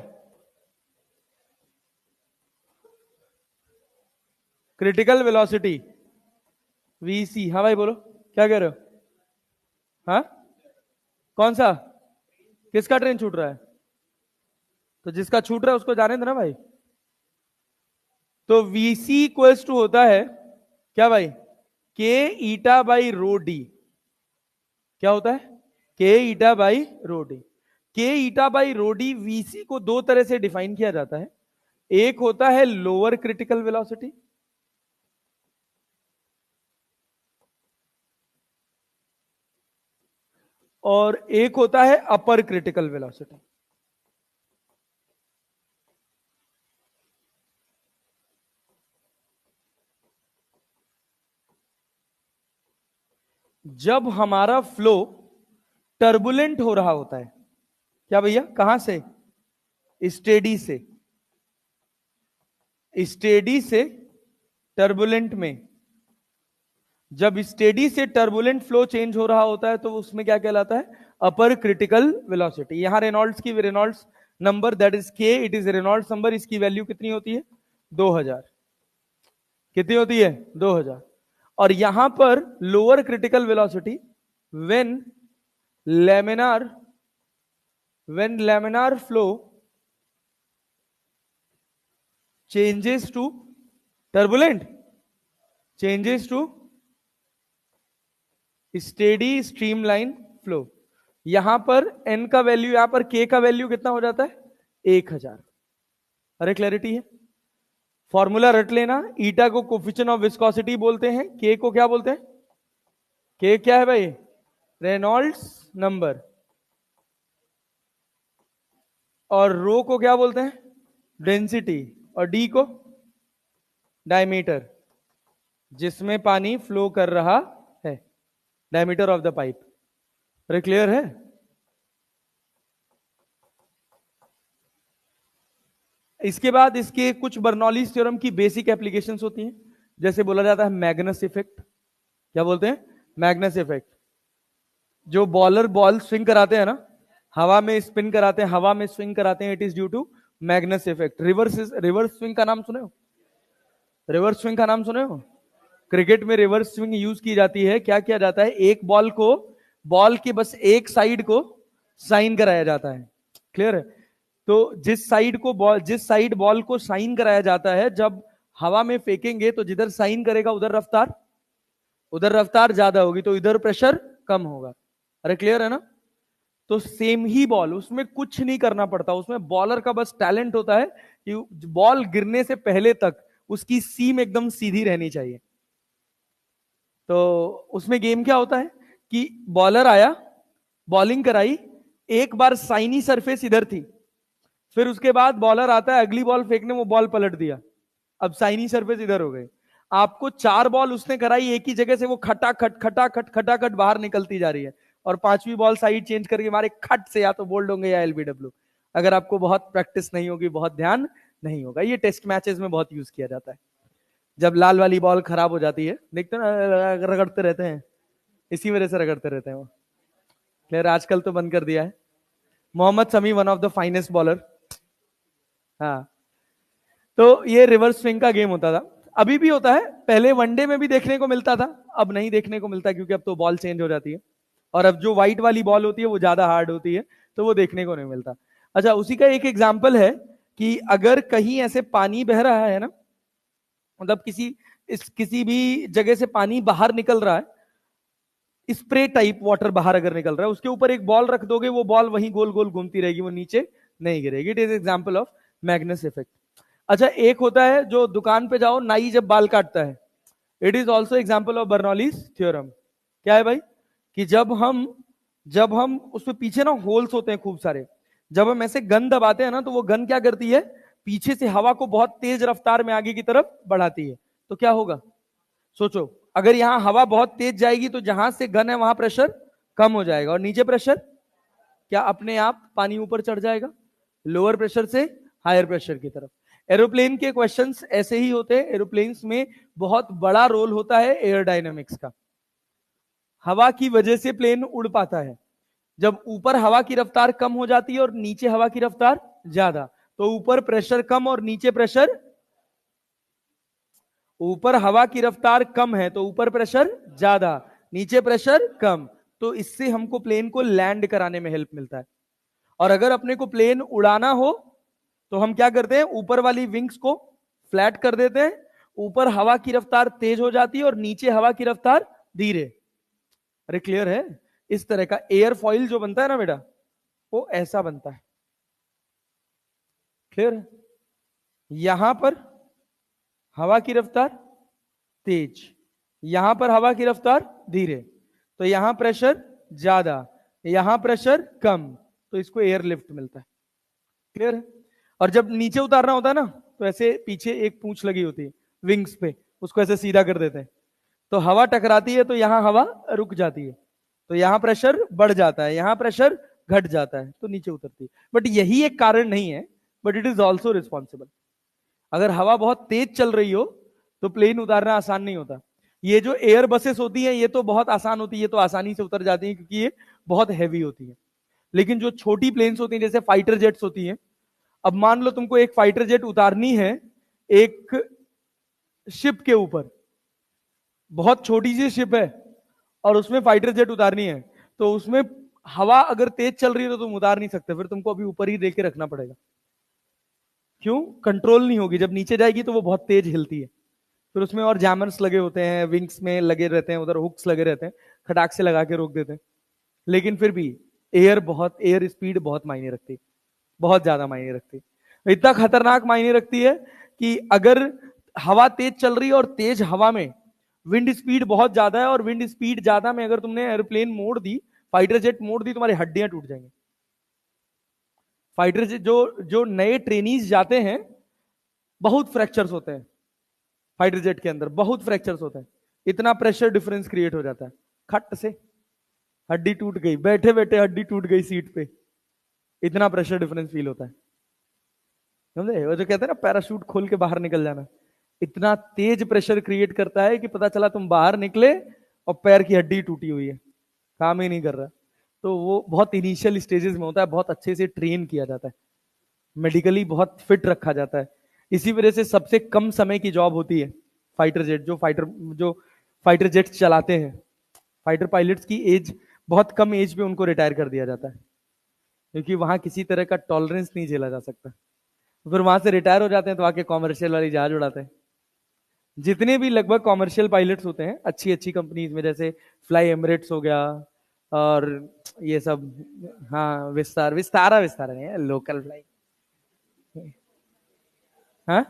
क्रिटिकल वेलोसिटी वीसी। हाँ भाई बोलो, क्या कह रहे हो? हाँ, कौन सा? किसका ट्रेन छूट रहा है? तो जिसका छूट रहा है उसको जाने देना भाई। तो वीसी इक्वल्स टू होता है क्या भाई? के ईटा बाई रो डी। क्या होता है? के eta by rho d. K eta by rho d v c को दो तरह से डिफाइन किया जाता है। एक होता है लोअर क्रिटिकल वेलोसिटी, और एक होता है अपर क्रिटिकल वेलोसिटी। जब हमारा फ्लो टर्बुलेंट हो रहा होता है, क्या भैया? कहां से? स्टेडी से। स्टेडी से टर्बुलेंट में, जब स्टेडी से टर्बुलेंट फ्लो चेंज हो रहा होता है तो उसमें क्या कहलाता है? अपर क्रिटिकल वेलोसिटी। यहां रेनॉल्ड्स की, रेनॉल्ड्स नंबर दैट इज के, इट इज रेनॉल्ड्स नंबर, इसकी वैल्यू कितनी होती है? 2000। कितनी होती है? 2000। और यहां पर lower critical velocity when laminar, when laminar flow changes to turbulent, changes to steady streamline flow. यहां पर n का वैल्यू, यहां पर k का वैल्यू कितना हो जाता है? 1000। अरे क्लैरिटी है? फॉर्मूला रट लेना। ईटा को कोफिशिएंट ऑफ विस्कोसिटी बोलते हैं, के को क्या बोलते हैं? के क्या है भाई? Reynolds number. और रो को क्या बोलते हैं? डेंसिटी। और डी को डायमीटर, जिसमें पानी फ्लो कर रहा है, डायमीटर ऑफ द पाइप। अरे क्लियर है? इसके बाद इसके कुछ बर्नौलीज थ्योरम की बेसिक एप्लीकेशंस होती हैं, जैसे बोला जाता है मैग्नस इफेक्ट। क्या बोलते हैं? Magnus effect. जो बॉलर बॉल स्विंग कराते हैं ना, हवा में स्पिन कराते हैं, हवा में स्विंग कराते हैं, it is due to Magnus effect. Reverse swing का नाम सुने हो? रिवर्स स्विंग का नाम सुने हो? क्रिकेट में रिवर्स स्विंग यूज की जाती है। क्या किया जाता है? एक बॉल को, बॉल की बस एक साइड को साइन कराया जाता है। क्लियर है? तो जिस साइड को बॉल, जिस साइड बॉल को साइन कराया जाता है, जब हवा में फेंकेंगे तो जिधर साइन करेगा उधर रफ्तार, उधर रफ्तार ज्यादा होगी, तो इधर प्रेशर कम होगा। अरे क्लियर है ना? तो सेम ही बॉल, उसमें कुछ नहीं करना पड़ता, उसमें बॉलर का बस टैलेंट होता है कि बॉल गिरने से पहले तक उसकी सीम एकदम सीधी रहनी चाहिए। तो उसमें गेम क्या होता है कि बॉलर आया, बॉलिंग कराई, एक बार साइनी सरफेस इधर थी, फिर उसके बाद बॉलर आता है अगली बॉल फेंकने, वो बॉल पलट दिया, अब साइनी सरफेस इधर हो गई। आपको 4 बॉल उसने कराई एक ही जगह से, वो खटाखट खटाखट खटाखट बाहर निकलती जा रही है, और 5वीं बॉल साइड चेंज करके मारे खट से, या तो बोल्ड होंगे या एलबीडब्ल्यू, अगर आपको बहुत प्रैक्टिस नहीं होगी, बहुत ध्यान नहीं होगा। ये टेस्ट मैचेस में बहुत यूज किया जाता है। जब लाल वाली बॉल खराब हो जाती है, देखते ना, रगड़ते रहते हैं, इसी वजह से रगड़ते रहते हैं वो। खैर आजकल तो बंद कर दिया है। Mohammed Shami one of the finest bowler. हाँ, तो ये रिवर्स स्विंग का गेम होता था, अभी भी होता है, पहले वनडे में भी देखने को मिलता था, अब नहीं देखने को मिलता, क्योंकि अब तो बॉल चेंज हो जाती है, और अब जो व्हाइट वाली बॉल होती है वो ज्यादा हार्ड होती है, तो वो देखने को नहीं मिलता। अच्छा, उसी का एक एग्जाम्पल है कि अगर कहीं ऐसे पानी बह रहा है ना, मतलब किसी इस किसी भी जगह से पानी बाहर निकल रहा है, स्प्रे टाइप वाटर बाहर अगर निकल रहा है, उसके ऊपर एक बॉल रख दोगे, वो बॉल वहीं गोल गोल घूमती रहेगी, वो नीचे नहीं गिरेगी। It is example of Magnus effect. अच्छा, एक होता है जो दुकान पे जाओ, नाई जब बाल काटता है, it is also example of Bernoulli's theorem. क्या है भाई? कि जब हम उसमें पीछे ना होल्स होते हैं खूब सारे, जब हम ऐसे गन दबाते हैं ना, तो वो गन क्या करती है, पीछे से हवा को बहुत तेज रफ्तार में आगे की तरफ बढ़ाती है। तो क्या होगा, सोचो, अगर यहां हवा बहुत तेज जाएगी तो जहां से गन है वहां प्रेशर कम हो जाएगा, और नीचे प्रेशर क्या अपने आप पानी ऊपर चढ़ जाएगा, लोअर प्रेशर से हायर प्रेशर की तरफ। एरोप्लेन के क्वेश्चंस ऐसे ही होते हैं। एरोप्लेन्स में बहुत बड़ा रोल होता है एयरोडायनेमिक्स का। हवा की वजह से प्लेन उड़ पाता है। जब ऊपर हवा की रफ्तार कम हो जाती है और नीचे हवा की रफ्तार ज्यादा, तो ऊपर प्रेशर कम और नीचे प्रेशर, ऊपर हवा की रफ्तार कम है तो ऊपर प्रेशर ज्यादा, नीचे प्रेशर कम। तो इससे हमको प्लेन को लैंड कराने में हेल्प मिलता है। और अगर अपने को प्लेन उड़ाना हो तो हम क्या करते हैं, ऊपर वाली विंग्स को फ्लैट कर देते हैं, ऊपर हवा की रफ्तार तेज हो जाती है और नीचे हवा की रफ्तार धीरे। अरे क्लियर है? इस तरह का एयर फॉइल जो बनता है ना बेटा, वो ऐसा बनता है। क्लियर है? यहां पर हवा की रफ्तार तेज, यहां पर हवा की रफ्तार धीरे, तो यहां प्रेशर ज्यादा, यहां प्रेशर कम, तो इसको एयर लिफ्ट मिलता है। क्लियर है? और जब नीचे उतारना होता है ना, तो ऐसे पीछे एक पूंछ लगी होती है विंग्स पे, उसको ऐसे सीधा कर देते हैं, तो हवा टकराती है तो यहां हवा रुक जाती है, तो यहां प्रेशर बढ़ जाता है, यहां प्रेशर घट जाता है, तो नीचे उतरती है। बट यही एक कारण नहीं है, but it is also responsible. अगर हवा बहुत तेज चल रही हो तो प्लेन उतारना आसान नहीं होता। ये जो एयर बसेस होती हैं ये तो बहुत आसान होती है, ये तो आसानी से उतर जाती है क्योंकि ये बहुत हैवी होती है। लेकिन जो छोटी प्लेन्स होती हैं जैसे फाइटर जेट्स होती हैं, अब मान लो तुमको एक फाइटर जेट उतारनी है एक शिप के ऊपर, बहुत छोटी सी शिप है और उसमें फाइटर जेट उतारनी है, तो उसमें हवा अगर तेज चल रही है तो तुम उतार नहीं सकते, फिर तुमको अभी ऊपर ही देके रखना पड़ेगा। क्यों? कंट्रोल नहीं होगी, जब नीचे जाएगी तो वो बहुत तेज हिलती है। फिर उसमें और जैमर्स लगे होते हैं, विंग्स में लगे रहते हैं, उधर हुक्स लगे रहते हैं, खटाक से लगा के रोक देते हैं। लेकिन फिर भी एयर स्पीड बहुत मायने रखती है, बहुत ज्यादा मायने रखती है। इतना खतरनाक मायने रखती है कि अगर हवा तेज चल रही है और तेज हवा में विंड स्पीड बहुत ज्यादा है, और विंड स्पीड ज्यादा में अगर तुमने एयरप्लेन मोड़ दी, फाइटर जेट मोड़ दी, तुम्हारी हड्डियां टूट जाएंगी। फाइटर जेट जो जो नए ट्रेनीज जाते हैं, बहुत फ्रैक्चर्स होते हैं फाइटर जेट के अंदर, बहुत फ्रैक्चर्स होते हैं, इतना प्रेशर डिफरेंस क्रिएट हो जाता है, खट से हड्डी टूट गई, बैठे बैठे हड्डी टूट गई सीट पे, इतना प्रेशर डिफरेंस फील होता है। समझे? वो जो कहते हैं ना पैराशूट खोल के बाहर निकल जाना, इतना तेज प्रेशर क्रिएट करता है कि पता चला तुम बाहर निकले और पैर की हड्डी टूटी हुई है, काम ही नहीं कर रहा। तो वो बहुत इनिशियल स्टेजेस में होता है, बहुत अच्छे से ट्रेन किया जाता है, मेडिकली बहुत फिट रखा जाता है। इसी वजह से सबसे कम समय की जॉब होती है फाइटर जेट, जो फाइटर जेट चलाते हैं, फाइटर पायलट्स की एज बहुत कम एज पे उनको रिटायर कर दिया जाता है, क्योंकि वहां किसी तरह का टॉलरेंस नहीं झेला जा सकता। फिर वहां से रिटायर हो जाते हैं तो आके कॉमर्शियल वाली जहाज उड़ाते हैं। जितने भी लगभग कॉमर्शियल पायलट्स होते हैं अच्छी अच्छी कंपनीज में, जैसे फ्लाई एमिरेट्स हो गया और ये सब, हाँ विस्तारा नहीं है, लोकल फ्लाई, हाँ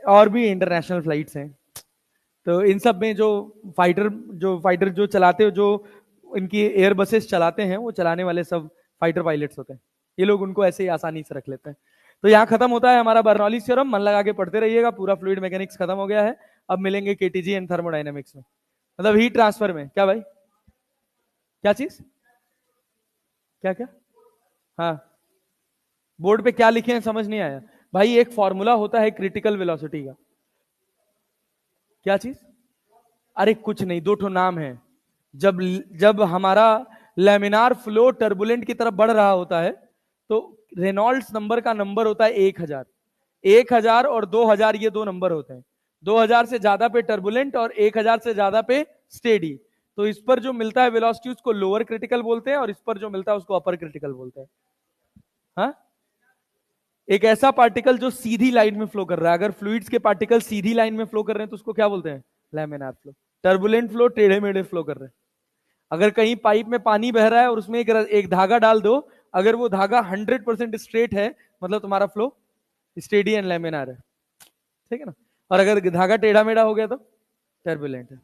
और भी इंटरनेशनल फ्लाइट्स हैं। तो इन सब में जो फाइटर जो चलाते हो, जो इनकी एयर बसेस चलाते हैं, वो चलाने वाले सब फाइटर पायलट्स होते हैं। ये लोग उनको ऐसे ही आसानी से रख लेते हैं। तो यहाँ खत्म होता है हमारा बर्नौलीज थ्योरम, मन लगा के पढ़ते रहिएगा, पूरा फ्लूइड मैकेनिक्स खत्म हो गया है। अब मिलेंगे केटीजी एंड थर्मोडाइनमिक्स में, मतलब हीट ट्रांसफर में। क्या भाई? क्या चीज? क्या क्या? हाँ, बोर्ड पे क्या लिखे हैं समझ नहीं आया भाई। एक फॉर्मूला होता है क्रिटिकल वेलोसिटी का। क्या चीज? अरे कुछ नहीं, दो ठो नाम है। जब जब हमारा लेमिनार फ्लो टर्बुलेंट की तरफ बढ़ रहा होता है, तो रेनॉल्ड्स नंबर का नंबर होता है 1000। 1000 और 2000 ये दो नंबर होते हैं। 2000 से ज्यादा पे टर्बुलेंट और 1000 से ज्यादा पे स्टेडी। तो इस पर जो मिलता है वेलोसिटी उसको लोअर क्रिटिकल बोलते हैं, और इस पर जो मिलता है उसको अपर क्रिटिकल बोलते हैं। हाँ, एक ऐसा पार्टिकल जो सीधी लाइन में फ्लो कर रहा है, अगर फ्लूइड्स के पार्टिकल सीधी लाइन में फ्लो कर रहे हैं तो उसको क्या बोलते हैं? Laminar flow. टर्बुलेंट फ्लो टेढ़े मेढ़े फ्लो कर रहे हैं। अगर कहीं पाइप में पानी बह रहा है और उसमें एक धागा डाल दो, अगर वो धागा 100% स्ट्रेट है, मतलब तुम्हारा फ्लो स्टेडी एंड लैमिनार है, ठीक है ना। और अगर धागा टेढ़ा मेढ़ा हो गया तो टर्बुलेंट है।